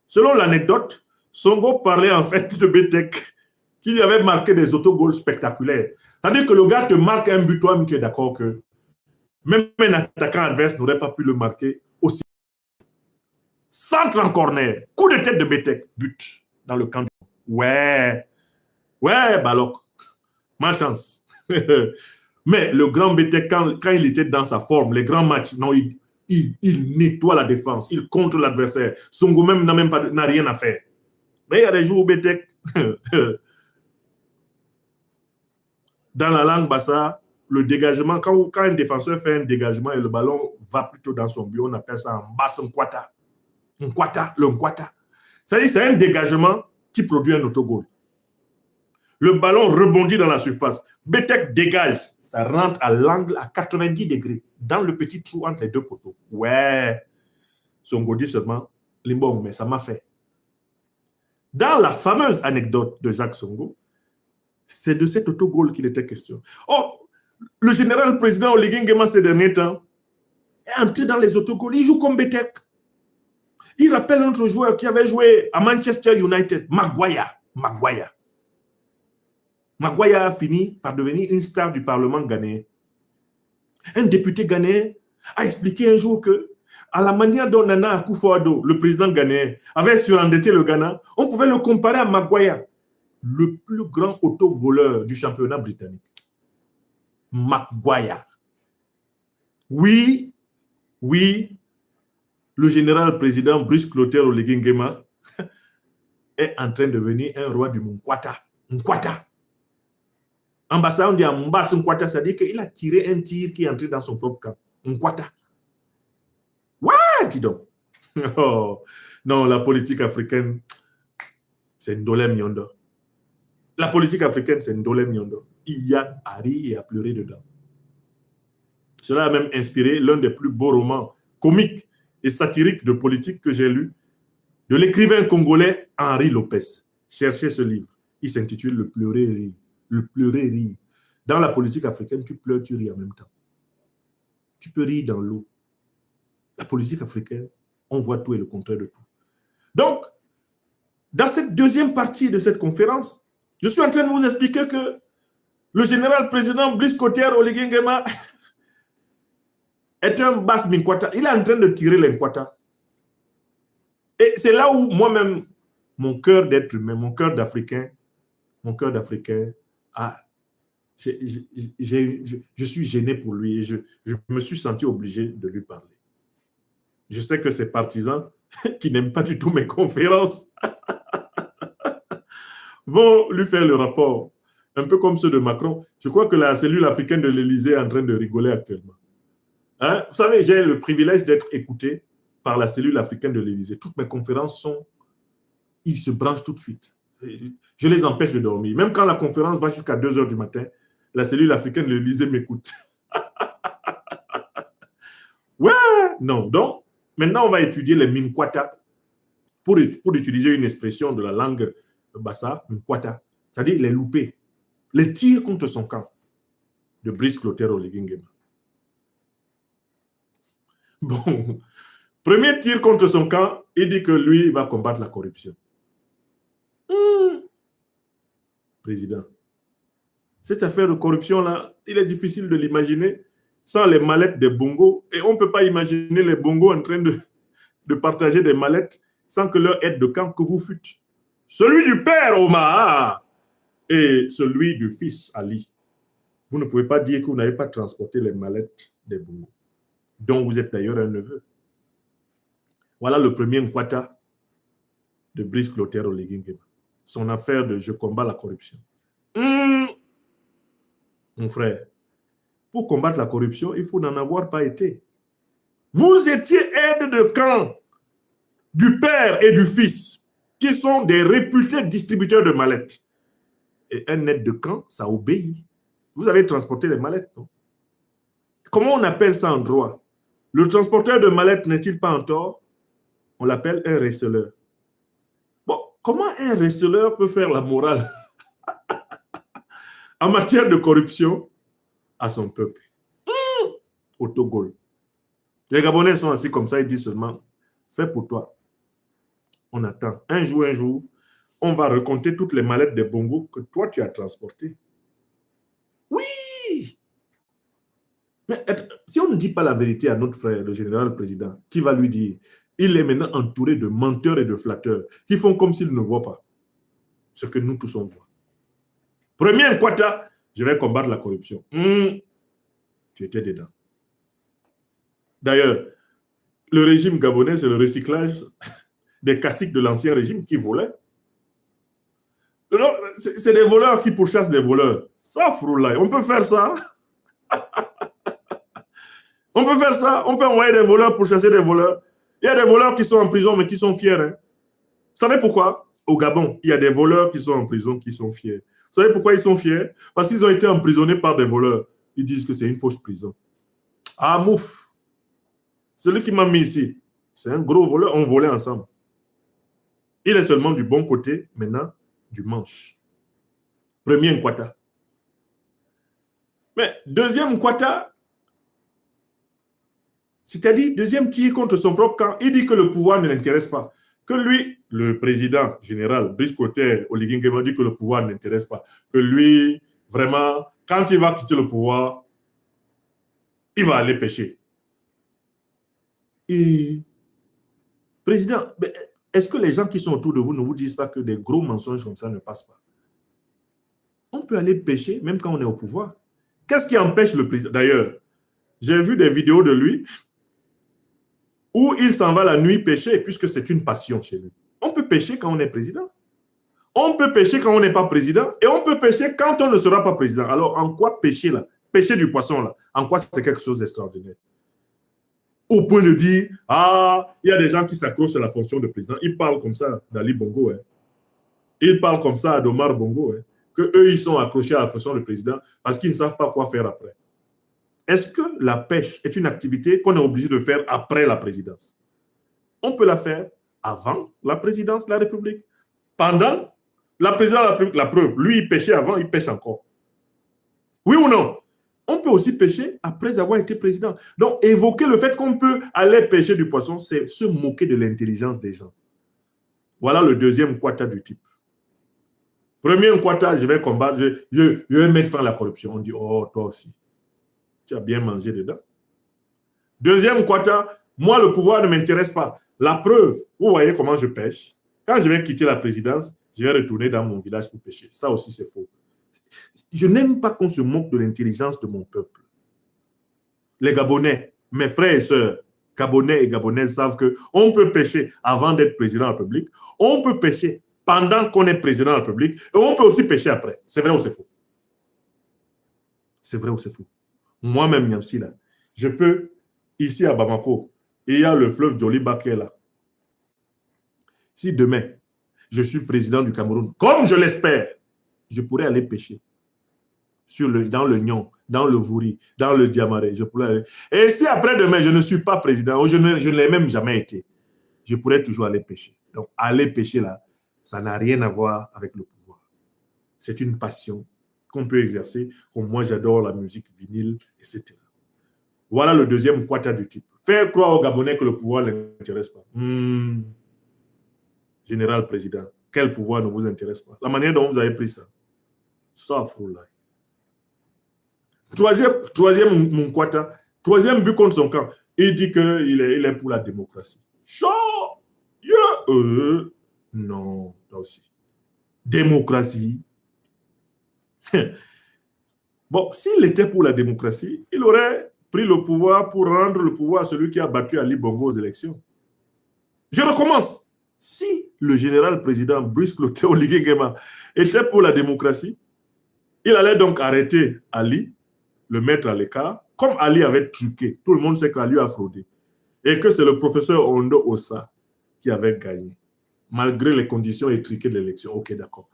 Selon l'anecdote, Songo parlait en fait de Betek, qui lui avait marqué des autogols spectaculaires. C'est-à-dire que le gars te marque un but, toi, tu es d'accord que même un attaquant adverse n'aurait pas pu le marquer aussi. Centre en corner, coup de tête de Betek, but dans le camp. Ouais, Balok, malchance. Mais le grand Betek, quand il était dans sa forme, les grands matchs, non, il nettoie la défense, il contre l'adversaire. Songo même n'a rien à faire. Mais il y a des jours où Betek, dans la langue bassa, le dégagement, quand un défenseur fait un dégagement et le ballon va plutôt dans son but, on appelle ça un basse nkwata. Le nkwata. C'est-à-dire c'est un dégagement qui produit un autogol. Le ballon rebondit dans la surface. Betek dégage. Ça rentre à l'angle à 90 degrés, dans le petit trou entre les deux poteaux. Ouais. Songo dit seulement, Limbong, mais ça m'a fait. Dans la fameuse anecdote de Jacques Songo, c'est de cet autogol qu'il était question. Oh, le général président Oligui Nguema ces derniers temps est entré dans les autogols. Il joue comme Betek. Il rappelle un autre joueur qui avait joué à Manchester United, Maguire. Maguire a fini par devenir une star du Parlement ghanéen. Un député ghanéen a expliqué un jour que, à la manière dont Nana Akufo-Addo, le président ghanéen, avait surendetté le Ghana, on pouvait le comparer à Maguire, le plus grand autogoleur du championnat britannique. Maguire. Oui, le général président Brice Clotaire Oligui Nguema est en train de devenir un roi du Nkwata. Ambassadeur, on dit Mbas Nkwata, ça dit qu'il a tiré un tir qui est entré dans son propre camp. Nkwata. Ouais, dis donc. Oh, non, la politique africaine, c'est Ndolé Miondo. La politique africaine, c'est Ndolé Miondo. Il y a à rire et à pleurer dedans. Cela a même inspiré l'un des plus beaux romans comiques et satiriques de politique que j'ai lu, de l'écrivain congolais Henri Lopez. Cherchez ce livre. Il s'intitule Le pleurer rire. Le pleurer rire. Dans la politique africaine, tu pleures, tu ris en même temps. Tu peux rire dans l'eau. La politique africaine, on voit tout et le contraire de tout. Donc, dans cette deuxième partie de cette conférence, je suis en train de vous expliquer que le général président Brice Clotaire Oligui Nguema est un basse Nkwata. Il est en train de tirer les Nkwata. Et c'est là où moi-même, mon cœur d'être humain, mon cœur d'Africain, je suis gêné pour lui et je me suis senti obligé de lui parler. Je sais que ses partisans, qui n'aiment pas du tout mes conférences, vont lui faire le rapport, un peu comme ceux de Macron. Je crois que la cellule africaine de l'Élysée est en train de rigoler actuellement. Hein? Vous savez, j'ai le privilège d'être écouté par la cellule africaine de l'Élysée. Toutes mes conférences ils se branchent tout de suite. Je les empêche de dormir. Même quand la conférence va jusqu'à 2 h du matin, la cellule africaine de l'Élysée m'écoute. Ouais, non. Donc, maintenant, on va étudier les Minkwata pour utiliser une expression de la langue bassa, Minkwata, c'est-à-dire les loupés, les tirs contre son camp de Brice Clotaire Oligui Nguema. Bon, premier tir contre son camp, il dit que lui va combattre la corruption. Président, cette affaire de corruption-là, il est difficile de l'imaginer sans les mallettes des bongos. Et on ne peut pas imaginer les bongos en train de partager des mallettes sans que leur aide de camp que vous fûtes. Celui du père Omar et celui du fils Ali. Vous ne pouvez pas dire que vous n'avez pas transporté les mallettes des bongos, dont vous êtes d'ailleurs un neveu. Voilà le premier Nkwata de Brice Clotaire Oligui Nguema. Son affaire de « je combats la corruption ». Mon frère, pour combattre la corruption, il faut n'en avoir pas été. Vous étiez aide de camp du père et du fils. qui sont des réputés distributeurs de mallettes. Et un aide de camp, ça obéit. Vous avez transporté les mallettes, non? Comment on appelle ça en droit? Le transporteur de mallettes n'est-il pas en tort? On l'appelle un receleur. Bon, comment un receleur peut faire la morale en matière de corruption à son peuple? Au Togo. Les Gabonais sont assis comme ça, ils disent seulement, fais pour toi. On attend. Un jour, on va raconter toutes les mallettes de Bongo que toi, tu as transportées. Oui! Mais si on ne dit pas la vérité à notre frère, le général président, qui va lui dire? Il est maintenant entouré de menteurs et de flatteurs qui font comme s'ils ne voient pas ce que nous tous on voit. Premier Nkwata, je vais combattre la corruption. Tu étais dedans. D'ailleurs, le régime gabonais, c'est le recyclage des caciques de l'ancien régime qui volaient. C'est des voleurs qui pourchassent des voleurs. Ça, Froulaï, on peut faire ça. On peut faire ça. On peut envoyer des voleurs pour chasser des voleurs. Il y a des voleurs qui sont en prison, mais qui sont fiers. Hein. Vous savez pourquoi? Au Gabon, il y a des voleurs qui sont en prison, qui sont fiers. Vous savez pourquoi ils sont fiers? Parce qu'ils ont été emprisonnés par des voleurs. Ils disent que c'est une fausse prison. Ah, mouf. Celui qui m'a mis ici, c'est un gros voleur. On volait ensemble. Il est seulement du bon côté, maintenant, du manche. Premier Nkwata. Mais deuxième Nkwata, c'est-à-dire, deuxième tir contre son propre camp, il dit que le pouvoir ne l'intéresse pas. Que lui, le président général, Brice Clotaire Oligui Nguema, dit que le pouvoir ne l'intéresse pas. Que lui, vraiment, quand il va quitter le pouvoir, il va aller pêcher. Et, président, est-ce que les gens qui sont autour de vous ne vous disent pas que des gros mensonges comme ça ne passent pas? On peut aller pêcher même quand on est au pouvoir. Qu'est-ce qui empêche le président? D'ailleurs, j'ai vu des vidéos de lui où il s'en va la nuit pêcher, puisque c'est une passion chez lui. On peut pêcher quand on est président. On peut pêcher quand on n'est pas président, et on peut pêcher quand on ne sera pas président. Alors, en quoi pêcher là? Pêcher du poisson là, en quoi c'est quelque chose d'extraordinaire? Au point de dire, ah, il y a des gens qui s'accrochent à la fonction de président. Ils parlent comme ça d'Ali Bongo. Hein. Ils parlent comme ça d'Omar Bongo. Hein. Que eux, ils sont accrochés à la fonction de président parce qu'ils ne savent pas quoi faire après. Est-ce que la pêche est une activité qu'on est obligé de faire après la présidence? On peut la faire avant la présidence de la République. Pendant la présidence de la République, la preuve, lui, il pêchait avant, il pêche encore. Oui ou non? On peut aussi pêcher après avoir été président. Donc, évoquer le fait qu'on peut aller pêcher du poisson, c'est se moquer de l'intelligence des gens. Voilà le deuxième Nkwata du type. Premier Nkwata, je vais combattre, je vais mettre fin à la corruption. On dit, oh, toi aussi. Tu as bien mangé dedans. Deuxième Nkwata, moi, le pouvoir ne m'intéresse pas. La preuve, vous voyez comment je pêche. Quand je vais quitter la présidence, je vais retourner dans mon village pour pêcher. Ça aussi, c'est faux. Je n'aime pas qu'on se moque de l'intelligence de mon peuple. Les Gabonais, mes frères et sœurs, Gabonais et Gabonaises savent qu'on peut pêcher avant d'être président de la République. On peut pêcher pendant qu'on est président de la République. Et on peut aussi pêcher après. C'est vrai ou c'est faux? C'est vrai ou c'est faux? Moi-même, Niamsi, là, je peux, ici à Bamako, il y a le fleuve Djoliba qui est là. Si demain, je suis président du Cameroun, comme je l'espère, je pourrais aller pêcher dans le Nyon, dans le Vouri, dans le Diamaré. Je pourrais aller. Et si après demain, je ne suis pas président, ou je ne l'ai même jamais été, je pourrais toujours aller pêcher. Donc, aller pêcher là, ça n'a rien à voir avec le pouvoir. C'est une passion qu'on peut exercer, comme moi j'adore la musique vinyle, etc. Voilà le deuxième Nkwata du type. Faire croire aux Gabonais que le pouvoir ne l'intéresse pas. Général président, quel pouvoir ne vous intéresse pas? La manière dont vous avez pris ça. Sauf là. Troisième Nkwata, troisième but contre son camp. Il dit qu'il est pour la démocratie. Chaud! Non, là aussi. Démocratie. Bon, s'il était pour la démocratie, il aurait pris le pouvoir pour rendre le pouvoir à celui qui a battu Ali Bongo aux élections. Je recommence. Si le général président Brice Clotaire Oligui Nguema était pour la démocratie, il allait donc arrêter Ali, le mettre à l'écart, comme Ali avait truqué. Tout le monde sait qu'Ali a fraudé. Et que c'est le professeur Ondo Ossa qui avait gagné. malgré les conditions étriquées de l'élection. Ok, d'accord.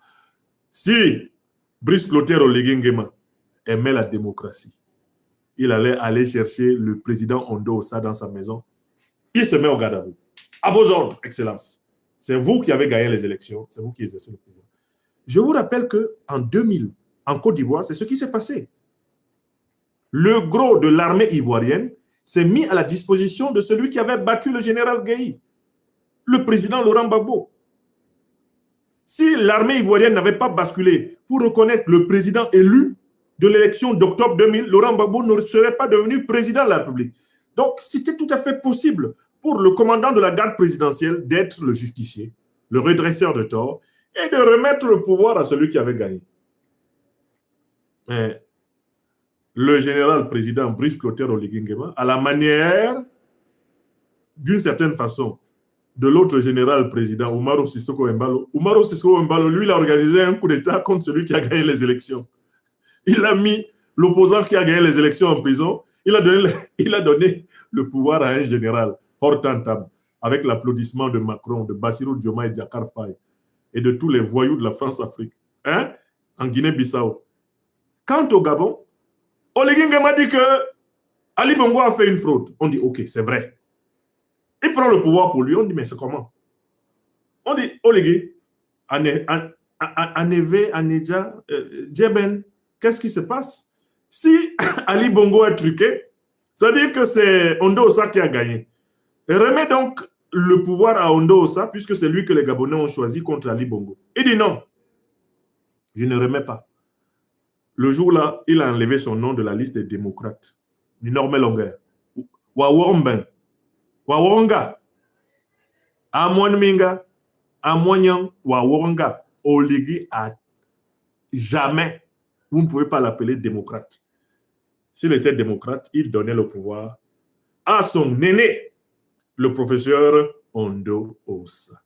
Si Brice Clotaire Oligui Nguema aimait la démocratie, il allait aller chercher le président Ondo Ossa dans sa maison. Il se met au garde à vous. À vos ordres, Excellence. C'est vous qui avez gagné les élections, c'est vous qui exercez le pouvoir. Je vous rappelle qu'en 2000, en Côte d'Ivoire, c'est ce qui s'est passé. Le gros de l'armée ivoirienne s'est mis à la disposition de celui qui avait battu le général Gueye, le président Laurent Gbagbo. Si l'armée ivoirienne n'avait pas basculé pour reconnaître le président élu de l'élection d'octobre 2000, Laurent Gbagbo ne serait pas devenu président de la République. Donc, c'était tout à fait possible pour le commandant de la garde présidentielle d'être le justicier, le redresseur de tort, et de remettre le pouvoir à celui qui avait gagné. Mais le général président Brice Clotaire Oligui Nguema, à la manière, d'une certaine façon, de l'autre général président, Umaru Sissoko Embalo. Umaru Sissoko Embalo, lui, il a organisé un coup d'État contre celui qui a gagné les élections. Il a mis l'opposant qui a gagné les élections en prison. Il a donné le pouvoir à un général, Hortentam, avec l'applaudissement de Macron, de Bassirou Diomaye Diakhar Faye et de tous les voyous de la France-Afrique, hein, en Guinée-Bissau. Quant au Gabon, Oligui Nguema dit que Ali Bongo a fait une fraude. On dit, ok, c'est vrai. Il prend le pouvoir pour lui, on dit, mais c'est comment? On dit, Oligui, Aneve, Aneja, Djeben, qu'est-ce qui se passe? Si Ali Bongo est truqué, ça veut dire que c'est Ondo Ossa qui a gagné. Et remet donc le pouvoir à Ondo Ossa, puisque c'est lui que les Gabonais ont choisi contre Ali Bongo. Il dit non, je ne remets pas. Le jour-là, il a enlevé son nom de la liste des démocrates. D'énorme longueur. Wawormben, Waworonga, Amouanminga, Amouanian, Waworonga. Oligui a jamais, vous ne pouvez pas l'appeler démocrate. S'il était démocrate, il donnait le pouvoir à son aîné, le professeur Ondo Ossa.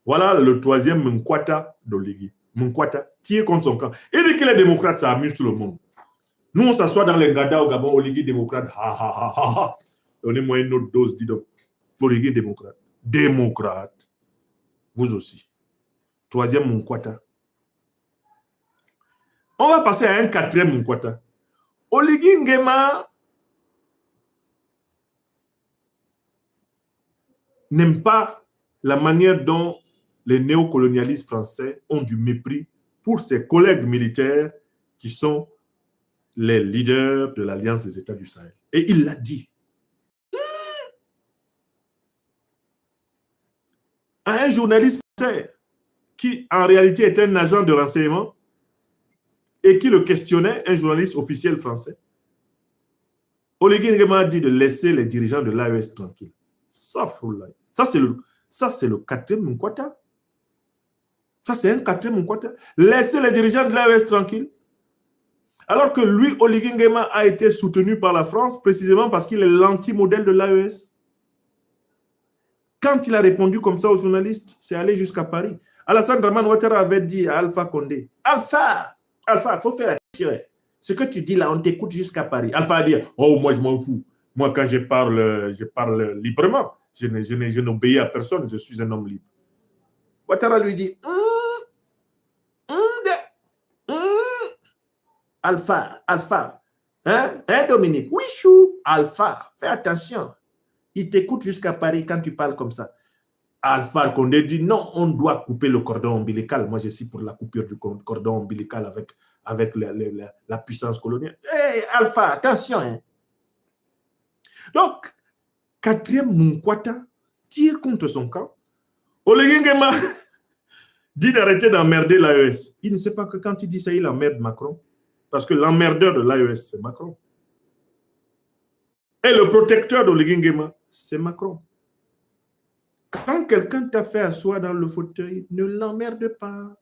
Voilà le troisième Munkwata d'Oligui. Munkwata tire contre son camp. Il dit qu'il est démocrate, ça amuse tout le monde. Nous, on s'assoit dans les Ngada au Gabon, Oligui démocrate. Donnez-moi une autre dose, dis donc. Oligui démocrate. Démocrate. Vous aussi. Troisième Munkwata. On va passer à un quatrième Munkwata. Oligui Nguema n'aime pas la manière dont les néocolonialistes français ont du mépris pour ses collègues militaires qui sont les leaders de l'Alliance des États du Sahel. Et il l'a dit. À un journaliste français qui, en réalité, est un agent de renseignement et qui le questionnait, un journaliste officiel français. Oligui Nguema a dit de laisser les dirigeants de l'AES tranquilles. Ça, c'est le quatrième Munkwata. Ça, c'est un quatrième Munkwata. Laisser les dirigeants de l'AES tranquilles. Alors que lui, Oligui Nguema, a été soutenu par la France précisément parce qu'il est l'anti-modèle de l'AES. Quand il a répondu comme ça aux journalistes, c'est allé jusqu'à Paris. Alassane Dramane Ouattara avait dit à Alpha Condé, Alpha, il faut faire attention. Ce que tu dis là, on t'écoute jusqu'à Paris. Alpha a dit, oh, moi, je m'en fous. Moi, quand je parle librement. Je n'obéis à personne, je suis un homme libre. Ouattara lui dit, Alpha, hein Dominique? Oui, chou, Alpha, fais attention. Il t'écoute jusqu'à Paris quand tu parles comme ça. Alpha Condé dit, non, on doit couper le cordon ombilical. Moi, je suis pour la coupure du cordon ombilical avec la puissance coloniale. Hey, Alpha, attention. Hein? Donc, quatrième Munkwata tire contre son camp. Oligui Nguema dit d'arrêter d'emmerder l'AES. Il ne sait pas que quand il dit ça, il emmerde Macron. Parce que l'emmerdeur de l'AES, c'est Macron. Et le protecteur d'Oligui Nguema, c'est Macron. Quand quelqu'un t'a fait asseoir dans le fauteuil, ne l'emmerde pas.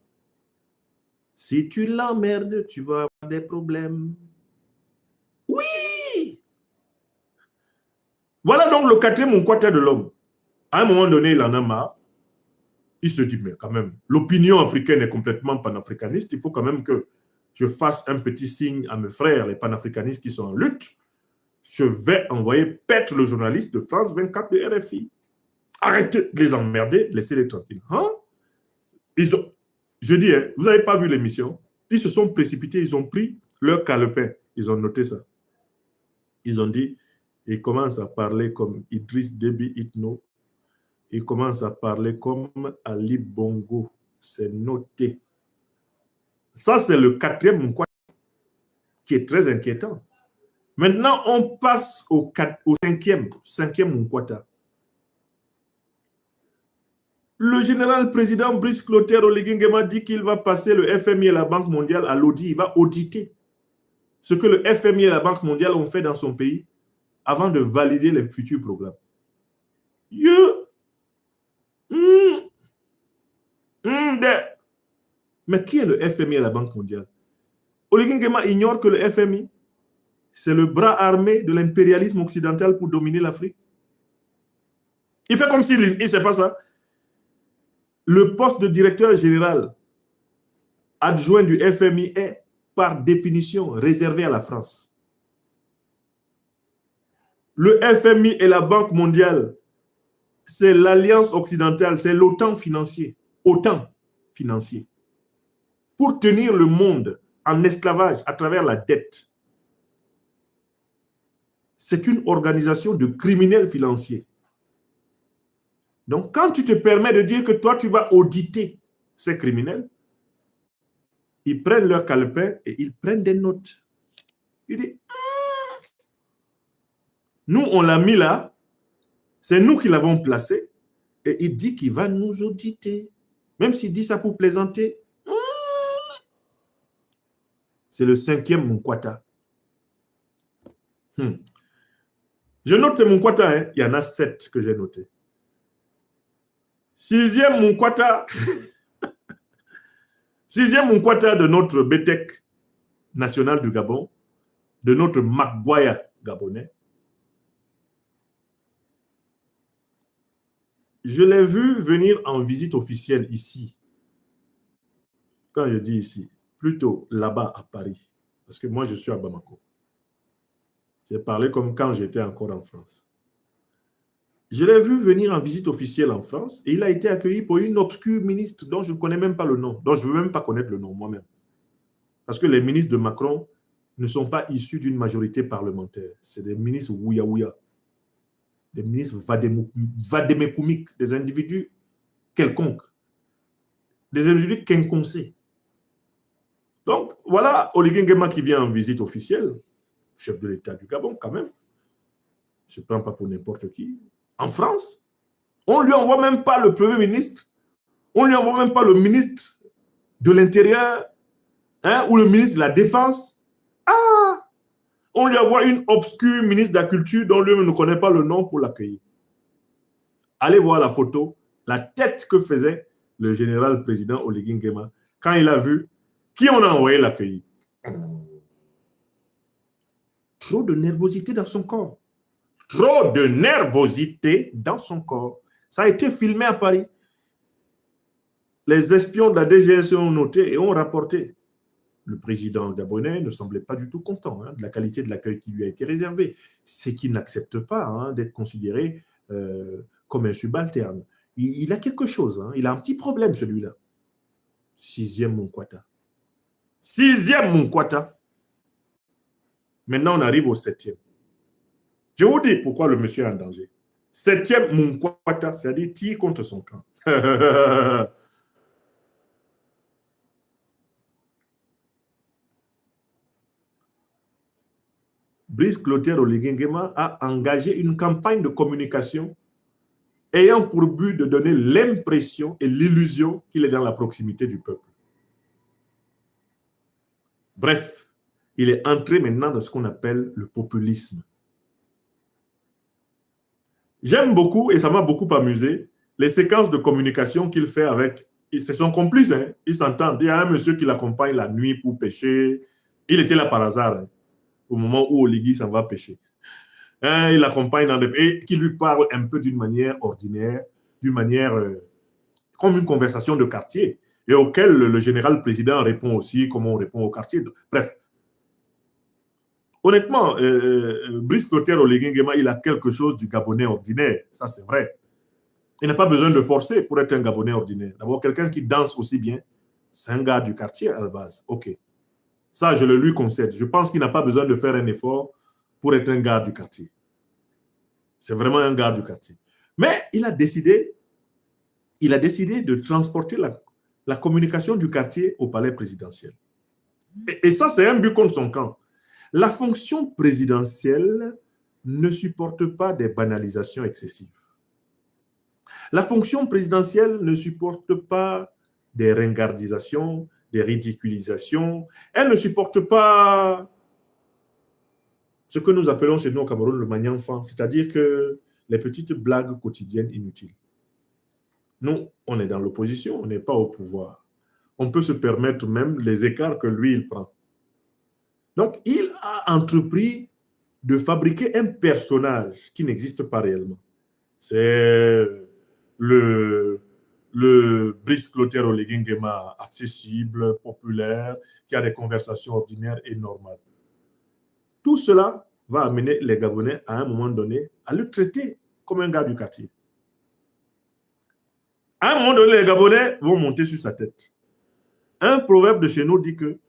Si tu l'emmerdes, tu vas avoir des problèmes. Oui! Voilà donc le quatrième Munkwata de l'homme. À un moment donné, il en a marre. Il se dit, mais quand même, l'opinion africaine est complètement panafricaniste. Il faut quand même que je fasse un petit signe à mes frères, les panafricanistes qui sont en lutte. Je vais envoyer paître le journaliste de France 24 de RFI. Arrêtez de les emmerder, laissez-les tranquilles. Hein? Je dis, hein, vous n'avez pas vu l'émission? Ils se sont précipités, ils ont pris leur calepin, ils ont noté ça. Ils ont dit, ils commencent à parler comme Idriss Déby Itno, ils commencent à parler comme Ali Bongo. C'est noté. Ça, c'est le quatrième Munkwata qui est très inquiétant. Maintenant, on passe au cinquième Munkwata. Le général président Brice Clotaire Oligui Nguema dit qu'il va passer le FMI et la Banque mondiale à l'audit. Il va auditer ce que le FMI et la Banque mondiale ont fait dans son pays avant de valider les futurs programmes. Mais qui est le FMI et la Banque mondiale? Oligui Nguema ignore que le FMI, c'est le bras armé de l'impérialisme occidental pour dominer l'Afrique. Il fait comme s'il ne sait pas ça. Le poste de directeur général adjoint du FMI est, par définition, réservé à la France. Le FMI et la Banque mondiale, c'est l'Alliance occidentale, c'est l'OTAN financier. OTAN financier. Pour tenir le monde en esclavage à travers la dette. C'est une organisation de criminels financiers. Donc, quand tu te permets de dire que toi, tu vas auditer ces criminels, ils prennent leur calepin et ils prennent des notes. Il dit, nous, on l'a mis là, c'est nous qui l'avons placé, et il dit qu'il va nous auditer. Même s'il dit ça pour plaisanter, c'est le cinquième Munkwata. Je note ces Munkwata, hein. Il y en a 7 que j'ai notés. Sixième Munkwata, sixième Munkwata de notre BTEC national du Gabon, de notre Maguaya gabonais. Je l'ai vu venir en visite officielle ici. Quand je dis ici, plutôt là-bas à Paris. Parce que moi, je suis à Bamako. J'ai parlé comme quand j'étais encore en France. Je l'ai vu venir en visite officielle en France et il a été accueilli par une obscure ministre dont je ne connais même pas le nom, dont je ne veux même pas connaître le nom moi-même. Parce que les ministres de Macron ne sont pas issus d'une majorité parlementaire. C'est des ministres ouya-ouya, des ministres vadémékoumiques, des individus quelconques, des individus quinconcés. Donc, voilà Oligui Nguema qui vient en visite officielle, chef de l'État du Gabon quand même. Je ne prends pas pour n'importe qui. En France, on ne lui envoie même pas le Premier ministre, on ne lui envoie même pas le ministre de l'Intérieur, hein, ou le ministre de la Défense. Ah! On lui envoie une obscure ministre de la Culture dont lui-même ne connaît pas le nom pour l'accueillir. Allez voir la photo, la tête que faisait le général président Oligui Nguema quand il a vu qui on a envoyé l'accueillir. Trop de nervosité dans son corps. Trop de nervosité dans son corps. Ça a été filmé à Paris. Les espions de la DGS ont noté et ont rapporté. Le président gabonais ne semblait pas du tout content de la qualité de l'accueil qui lui a été réservé. C'est qu'il n'accepte pas d'être considéré comme un subalterne. Il a quelque chose. Il a un petit problème, celui-là. Sixième Munkwata. Sixième Munkwata. Maintenant, on arrive au septième. Je vous dis pourquoi le monsieur est en danger. Septième Munkwata, c'est-à-dire tire contre son camp. Brice Clotaire Oligui Nguema a engagé une campagne de communication ayant pour but de donner l'impression et l'illusion qu'il est dans la proximité du peuple. Bref, il est entré maintenant dans ce qu'on appelle le populisme. J'aime beaucoup, et ça m'a beaucoup amusé, les séquences de communication qu'il fait avec... C'est son complice, hein, ils s'entendent. Il y a un monsieur qui l'accompagne la nuit pour pêcher. Il était là par hasard, au moment où Oligui s'en va pêcher. Il l'accompagne et qui lui parle un peu d'une manière ordinaire, d'une manière comme une conversation de quartier, et auquel le général président répond aussi comme on répond au quartier. Bref. Honnêtement, Brice Clotaire Oligui Nguema, il a quelque chose du Gabonais ordinaire, ça c'est vrai. Il n'a pas besoin de forcer pour être un Gabonais ordinaire. D'abord, quelqu'un qui danse aussi bien, c'est un gars du quartier à la base. OK. Ça, je le lui concède. Je pense qu'il n'a pas besoin de faire un effort pour être un gars du quartier. C'est vraiment un gars du quartier. Mais il a décidé de transporter la communication du quartier au palais présidentiel. Et ça, c'est un but contre son camp. La fonction présidentielle ne supporte pas des banalisations excessives. La fonction présidentielle ne supporte pas des ringardisations, des ridiculisations. Elle ne supporte pas ce que nous appelons chez nous au Cameroun le maniant-fan, c'est-à-dire que les petites blagues quotidiennes inutiles. Nous, on est dans l'opposition, on n'est pas au pouvoir. On peut se permettre même les écarts que lui, il prend. Donc, il a entrepris de fabriquer un personnage qui n'existe pas réellement. C'est le Brice Clotaire Oligui Nguema accessible, populaire, qui a des conversations ordinaires et normales. Tout cela va amener les Gabonais à un moment donné à le traiter comme un gars du quartier. À un moment donné, les Gabonais vont monter sur sa tête. Un proverbe de chez nous dit que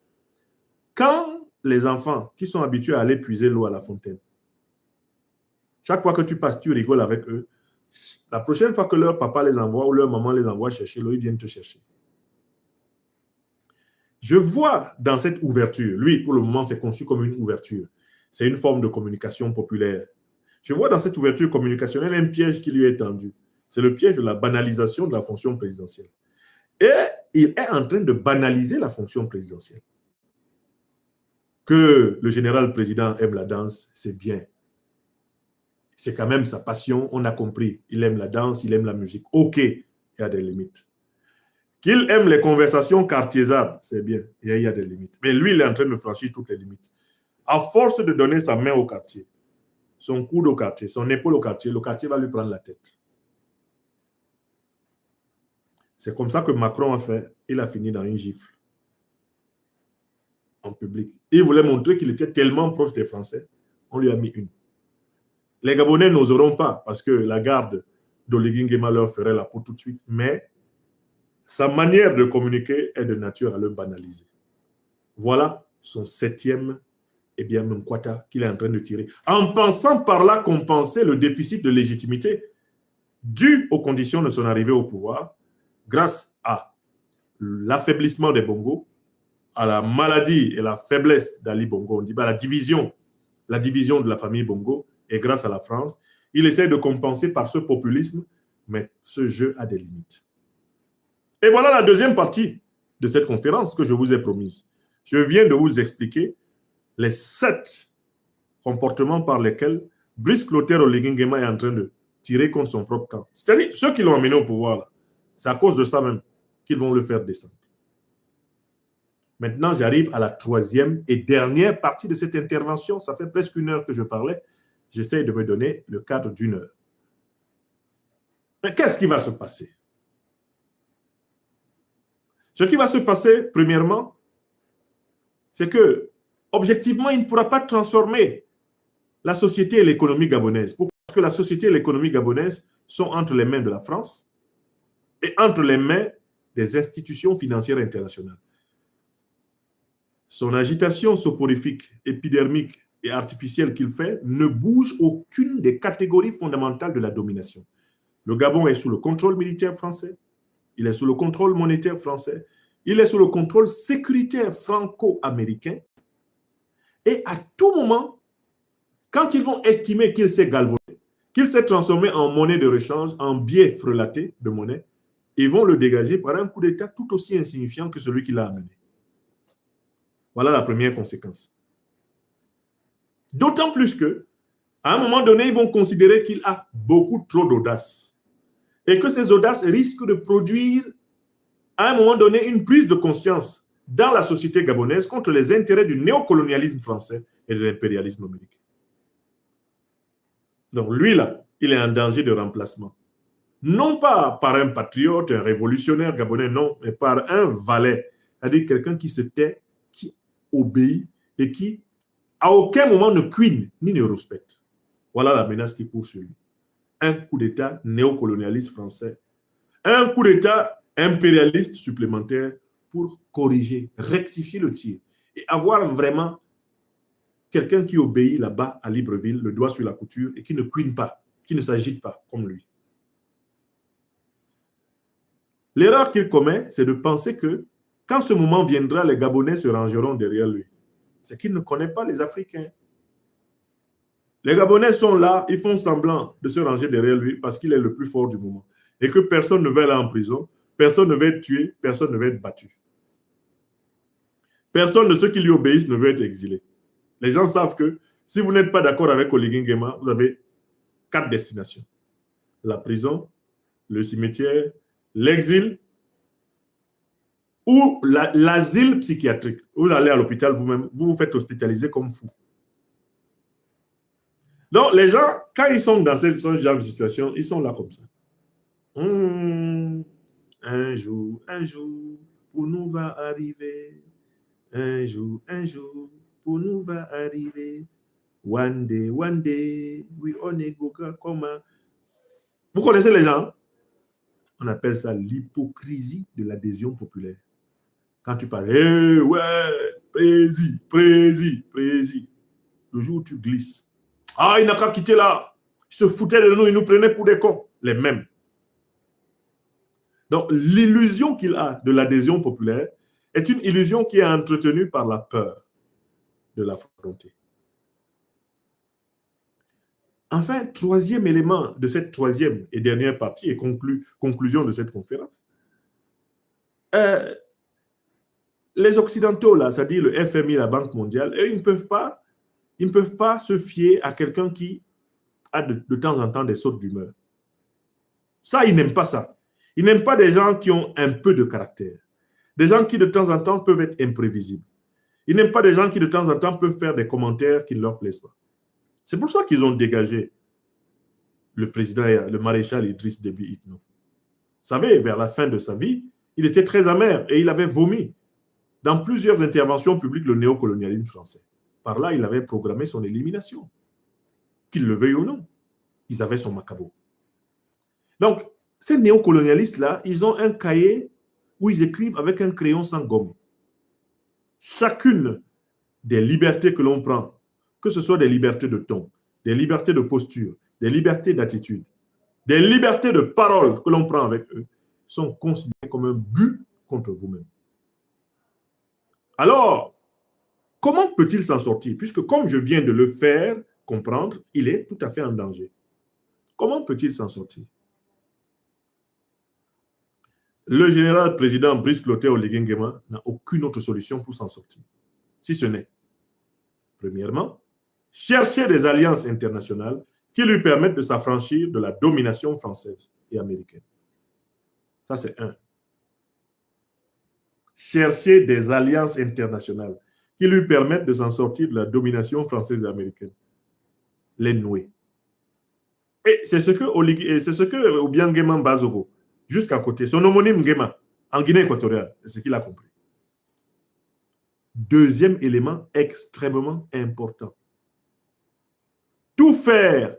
quand les enfants qui sont habitués à aller puiser l'eau à la fontaine, chaque fois que tu passes, tu rigoles avec eux, la prochaine fois que leur papa les envoie ou leur maman les envoie chercher l'eau, ils viennent te chercher. Je vois dans cette ouverture, lui, pour le moment, c'est conçu comme une ouverture. C'est une forme de communication populaire. Je vois dans cette ouverture communicationnelle un piège qui lui est tendu. C'est le piège de la banalisation de la fonction présidentielle. Et il est en train de banaliser la fonction présidentielle. Que le général président aime la danse, c'est bien. C'est quand même sa passion, on a compris. Il aime la danse, il aime la musique. OK, il y a des limites. Qu'il aime les conversations quartiésardes, c'est bien, il y a des limites. Mais lui, il est en train de franchir toutes les limites. À force de donner sa main au quartier, son coude au quartier, son épaule au quartier, le quartier va lui prendre la tête. C'est comme ça que Macron a fait. Il a fini dans une gifle. En public. Il voulait montrer qu'il était tellement proche des Français. On lui a mis une. Les Gabonais n'oseront pas parce que la garde d'Oligui Nguema leur ferait la peau tout de suite. Mais sa manière de communiquer est de nature à le banaliser. Voilà son 7e Munkwata qu'il est en train de tirer. En pensant par là compenser le déficit de légitimité dû aux conditions de son arrivée au pouvoir grâce à l'affaiblissement des Bongo, à la maladie et la faiblesse d'Ali Bongo, on dit la division de la famille Bongo, et grâce à la France, il essaie de compenser par ce populisme, mais ce jeu a des limites. Et voilà la deuxième partie de cette conférence que je vous ai promise. Je viens de vous expliquer les 7 comportements par lesquels Brice Clotaire Oligui Nguema est en train de tirer contre son propre camp. C'est-à-dire ceux qui l'ont amené au pouvoir, c'est à cause de ça même qu'ils vont le faire descendre. Maintenant, j'arrive à la 3e et dernière partie de cette intervention. Ça fait presque 1 heure que je parlais. J'essaie de me donner le cadre d'1 heure. Mais qu'est-ce qui va se passer? Ce qui va se passer, premièrement, c'est que, objectivement, il ne pourra pas transformer la société et l'économie gabonaise. Pourquoi? Parce que la société et l'économie gabonaise sont entre les mains de la France et entre les mains des institutions financières internationales. Son agitation soporifique, épidermique et artificielle qu'il fait ne bouge aucune des catégories fondamentales de la domination. Le Gabon est sous le contrôle militaire français, il est sous le contrôle monétaire français, il est sous le contrôle sécuritaire franco-américain. Et à tout moment, quand ils vont estimer qu'il s'est galvaudé, qu'il s'est transformé en monnaie de rechange, en billet frelaté de monnaie, ils vont le dégager par un coup d'État tout aussi insignifiant que celui qui l'a amené. Voilà la première conséquence. D'autant plus que, à un moment donné, ils vont considérer qu'il a beaucoup trop d'audace et que ces audaces risquent de produire, à un moment donné, une prise de conscience dans la société gabonaise contre les intérêts du néocolonialisme français et de l'impérialisme américain. Donc lui, là, il est en danger de remplacement. Non pas par un patriote, un révolutionnaire gabonais, non, mais par un valet, c'est-à-dire quelqu'un qui se tait, qui obéit et qui, à aucun moment, ne cuine ni ne respecte. Voilà la menace qui court sur lui. un coup d'État néocolonialiste français, un coup d'État impérialiste supplémentaire pour corriger, rectifier le tir et avoir vraiment quelqu'un qui obéit là-bas à Libreville, le doigt sur la couture et qui ne cuine pas, qui ne s'agite pas comme lui. L'erreur qu'il commet, c'est de penser que quand ce moment viendra, les Gabonais se rangeront derrière lui. C'est qu'il ne connaît pas les Africains. Les Gabonais sont là, ils font semblant de se ranger derrière lui parce qu'il est le plus fort du moment. Et que personne ne va aller en prison, personne ne va être tué, personne ne va être battu. Personne de ceux qui lui obéissent ne veut être exilé. Les gens savent que si vous n'êtes pas d'accord avec Oligui Nguema, vous avez 4 destinations. La prison, le cimetière, l'exil ou l'asile psychiatrique. Vous allez à l'hôpital vous-même, vous vous faites hospitaliser comme fou. Donc, les gens, quand ils sont dans ce genre de situation, ils sont là comme ça. Un jour, pour nous va arriver. Un jour, pour nous va arriver. One day, we only go comme. Vous connaissez les gens? On appelle ça l'hypocrisie de l'adhésion populaire. Quand tu parles, hey, ouais, prési. Le jour où tu glisses. Ah, il n'a qu'à quitter là. Il se foutait de nous, il nous prenait pour des cons. Les mêmes. Donc, l'illusion qu'il a de l'adhésion populaire est une illusion qui est entretenue par la peur de l'affronter. Enfin, troisième élément de cette troisième et dernière partie et conclusion de cette conférence. Les Occidentaux, là, c'est-à-dire le FMI, la Banque mondiale, eux, ils ne peuvent pas se fier à quelqu'un qui a de temps en temps des sautes d'humeur. Ça, ils n'aiment pas ça. Ils n'aiment pas des gens qui ont un peu de caractère. Des gens qui, de temps en temps, peuvent être imprévisibles. Ils n'aiment pas des gens qui, de temps en temps, peuvent faire des commentaires qui ne leur plaisent pas. C'est pour ça qu'ils ont dégagé le président, le maréchal Idriss Déby Itno. Vous savez, vers la fin de sa vie, il était très amer et il avait vomi dans plusieurs interventions publiques le néocolonialisme français. Par là, il avait programmé son élimination. Qu'il le veuille ou non, ils avaient son macabo. Donc, ces néocolonialistes-là, ils ont un cahier où ils écrivent avec un crayon sans gomme. Chacune des libertés que l'on prend, que ce soit des libertés de ton, des libertés de posture, des libertés d'attitude, des libertés de parole que l'on prend avec eux, sont considérées comme un but contre vous-même. Alors, comment peut-il s'en sortir? Puisque comme je viens de le faire comprendre, il est tout à fait en danger. Comment peut-il s'en sortir? Le général président Brice Clotaire Oligui Nguema n'a aucune autre solution pour s'en sortir. Si ce n'est, premièrement, chercher des alliances internationales qui lui permettent de s'affranchir de la domination française et américaine. Ça, c'est un. Chercher des alliances internationales qui lui permettent de s'en sortir de la domination française et américaine. Les nouer. Et c'est ce que Obiang Nguema Bazogo, jusqu'à côté, son homonyme Nguema, en Guinée équatoriale, c'est ce qu'il a compris. Deuxième élément extrêmement important. Tout faire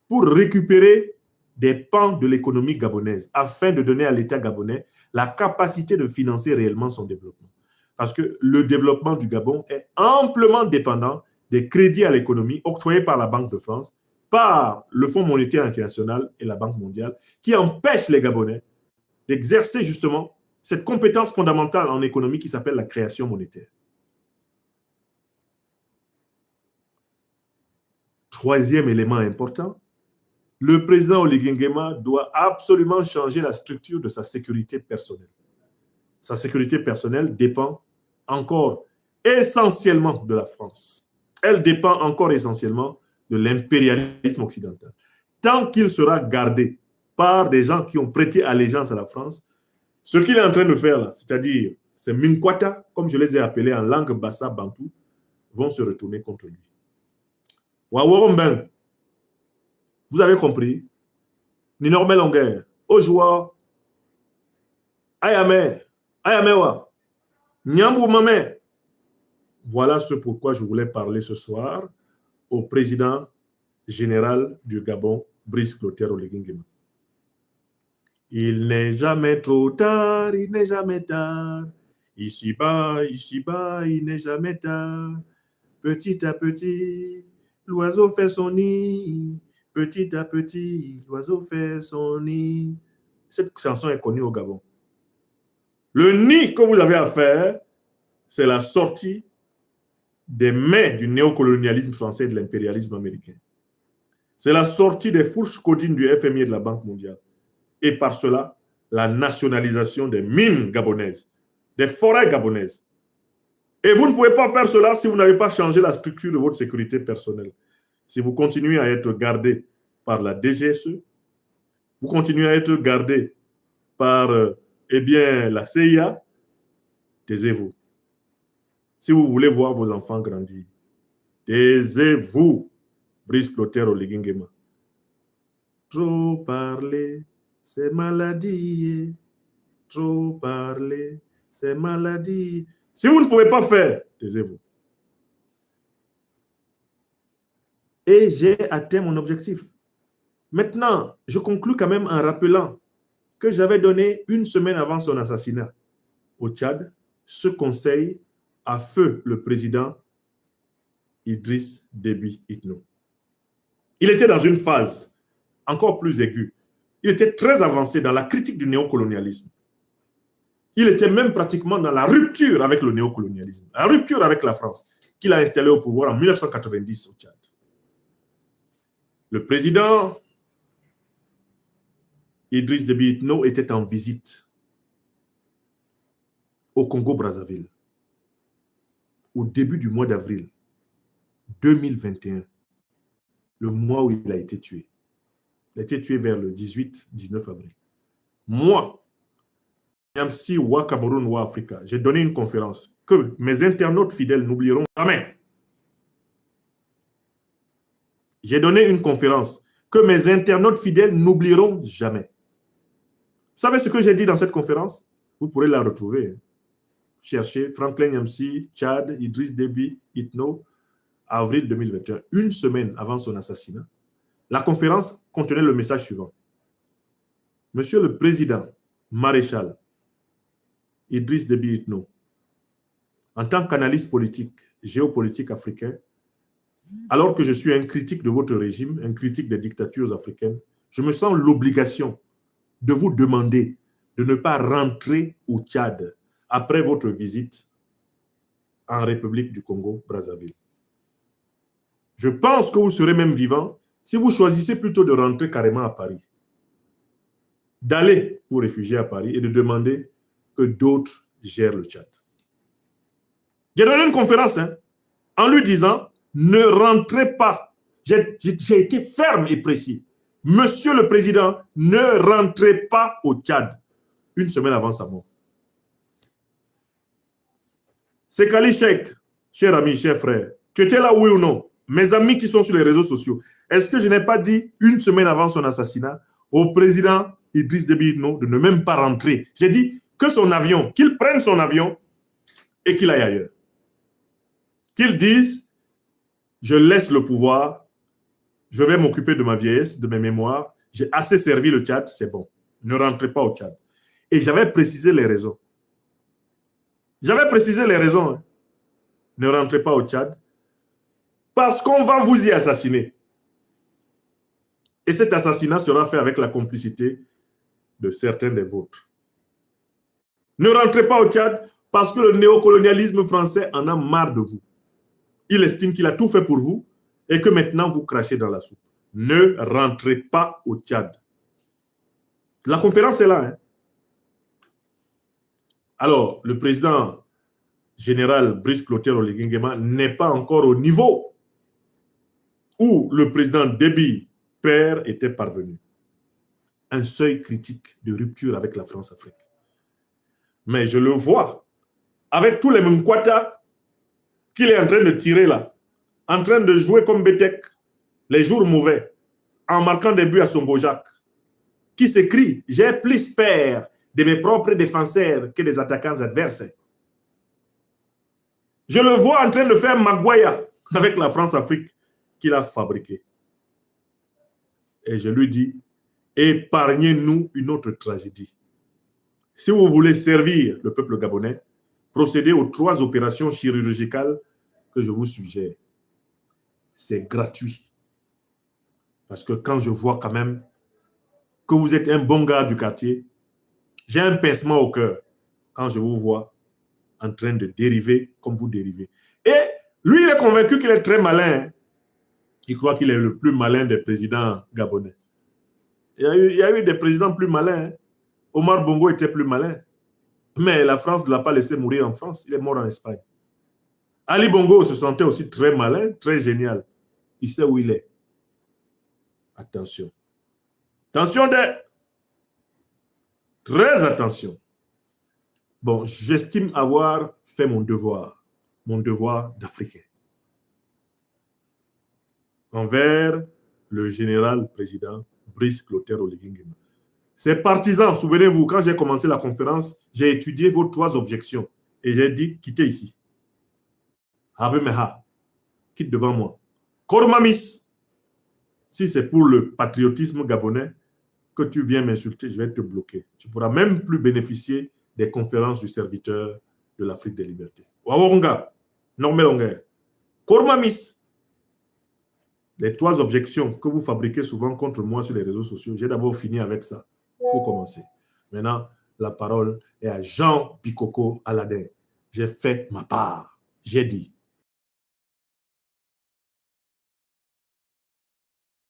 pour récupérer des pans de l'économie gabonaise afin de donner à l'État gabonais la capacité de financer réellement son développement. Parce que le développement du Gabon est amplement dépendant des crédits à l'économie octroyés par la Banque de France, par le Fonds monétaire international et la Banque mondiale, qui empêchent les Gabonais d'exercer justement cette compétence fondamentale en économie qui s'appelle la création monétaire. Troisième élément important, le président Oligui Nguema doit absolument changer la structure de sa sécurité personnelle. Sa sécurité personnelle dépend encore essentiellement de la France. Elle dépend encore essentiellement de l'impérialisme occidental. Tant qu'il sera gardé par des gens qui ont prêté allégeance à la France, ce qu'il est en train de faire là, c'est-à-dire ces Minkwata, comme je les ai appelés en langue bassa bantou, vont se retourner contre lui. Waworomben, vous avez compris? Ninormel Longuer, Ojoua, Ayame, Ayamewa, Nyambou Mame. Voilà ce pourquoi je voulais parler ce soir au président général du Gabon, Brice Clotaire Oligui Nguema. Il n'est jamais trop tard, il n'est jamais tard. Ici-bas, il n'est jamais tard. Petit à petit, l'oiseau fait son nid. Petit à petit, l'oiseau fait son nid. Cette chanson est connue au Gabon. Le nid que vous avez à faire, c'est la sortie des mains du néocolonialisme français et de l'impérialisme américain. C'est la sortie des fourches codines du FMI et de la Banque mondiale. Et par cela, la nationalisation des mines gabonaises, des forêts gabonaises. Et vous ne pouvez pas faire cela si vous n'avez pas changé la structure de votre sécurité personnelle. Si vous continuez à être gardé par la DGSE, vous continuez à être gardé par la CIA, taisez-vous. Si vous voulez voir vos enfants grandir, taisez-vous, Brice Clotaire Oligui Nguema. Trop parler, c'est maladie. Trop parler, c'est maladie. Si vous ne pouvez pas faire, taisez-vous. Et j'ai atteint mon objectif. Maintenant, je conclus quand même en rappelant que j'avais donné une semaine avant son assassinat au Tchad ce conseil à feu le président Idriss Déby Itno. Il était dans une phase encore plus aiguë. Il était très avancé dans la critique du néocolonialisme. Il était même pratiquement dans la rupture avec le néocolonialisme, la rupture avec la France, qu'il a installé au pouvoir en 1990 au Tchad. Le président Idriss Déby Itno était en visite au Congo-Brazzaville au début du mois d'avril 2021, le mois où il a été tué. Il a été tué vers le 18-19 avril. Moi, Yamsi Wa Cameroun Wa Africa, j'ai donné une conférence que mes internautes fidèles n'oublieront jamais. J'ai donné une conférence que mes internautes fidèles n'oublieront jamais. Vous savez ce que j'ai dit dans cette conférence? Vous pourrez la retrouver. Cherchez Franklin Yamsi, Tchad, Idriss Déby Itno, avril 2021, une semaine avant son assassinat. La conférence contenait le message suivant. Monsieur le Président, maréchal Idriss Déby Itno, en tant qu'analyste politique, géopolitique africain, alors que je suis un critique de votre régime, un critique des dictatures africaines, je me sens l'obligation de vous demander de ne pas rentrer au Tchad après votre visite en République du Congo-Brazzaville. Je pense que vous serez même vivant si vous choisissez plutôt de rentrer carrément à Paris, d'aller vous réfugier à Paris et de demander que d'autres gèrent le Tchad. J'ai donné une conférence en lui disant « Ne rentrez pas ». J'ai été ferme et précis. Monsieur le Président, ne rentrez pas au Tchad. Une semaine avant sa mort. C'est Kali Cheikh, cher ami, cher frère. Tu étais là, oui ou non? Mes amis qui sont sur les réseaux sociaux. Est-ce que je n'ai pas dit une semaine avant son assassinat au président Idriss Déby Itno de ne même pas rentrer? J'ai dit que son avion, qu'il prenne son avion et qu'il aille ailleurs. Qu'il dise, je laisse le pouvoir, je vais m'occuper de ma vieillesse, de mes mémoires, j'ai assez servi le Tchad, c'est bon. Ne rentrez pas au Tchad. Et j'avais précisé les raisons. J'avais précisé les raisons. Hein. Ne rentrez pas au Tchad. Parce qu'on va vous y assassiner. Et cet assassinat sera fait avec la complicité de certains des vôtres. Ne rentrez pas au Tchad parce que le néocolonialisme français en a marre de vous. Il estime qu'il a tout fait pour vous et que maintenant vous crachez dans la soupe. Ne rentrez pas au Tchad. La conférence est là. Hein. Alors, le président général Brice Clotaire Oligui Nguema n'est pas encore au niveau où le président Déby père était parvenu. Un seuil critique de rupture avec la France-Afrique. Mais je le vois avec tous les Munkwata qu'il est en train de tirer là, en train de jouer comme Bétek, les jours mauvais, en marquant des buts à son Gojak, qui s'écrit « J'ai plus peur de mes propres défenseurs que des attaquants adverses ». Je le vois en train de faire Maguaya avec la France-Afrique qu'il a fabriquée. Et je lui dis, épargnez-nous une autre tragédie. Si vous voulez servir le peuple gabonais, procédez aux 3 opérations chirurgicales que je vous suggère. C'est gratuit. Parce que quand je vois quand même que vous êtes un bon gars du quartier, j'ai un pincement au cœur quand je vous vois en train de dériver comme vous dérivez. Et lui, il est convaincu qu'il est très malin. Il croit qu'il est le plus malin des présidents gabonais. Il y a eu des présidents plus malins. Omar Bongo était plus malin. Mais la France ne l'a pas laissé mourir en France. Il est mort en Espagne. Ali Bongo se sentait aussi très malin, très génial. Il sait où il est. Attention. Attention très attention. Bon, j'estime avoir fait mon devoir d'Africain, envers le général président Brice Clotaire Oligui Nguema. Ses partisans, souvenez-vous, quand j'ai commencé la conférence, j'ai étudié vos 3 objections et j'ai dit, quittez ici. Habemeha, quitte devant moi. Kormamis, si c'est pour le patriotisme gabonais que tu viens m'insulter, je vais te bloquer. Tu ne pourras même plus bénéficier des conférences du serviteur de l'Afrique des libertés. Waworonga, Normel Kormamis, les 3 objections que vous fabriquez souvent contre moi sur les réseaux sociaux, j'ai d'abord fini avec ça pour commencer. Maintenant, la parole est à Jean Bikoko Aladin. J'ai fait ma part. J'ai dit.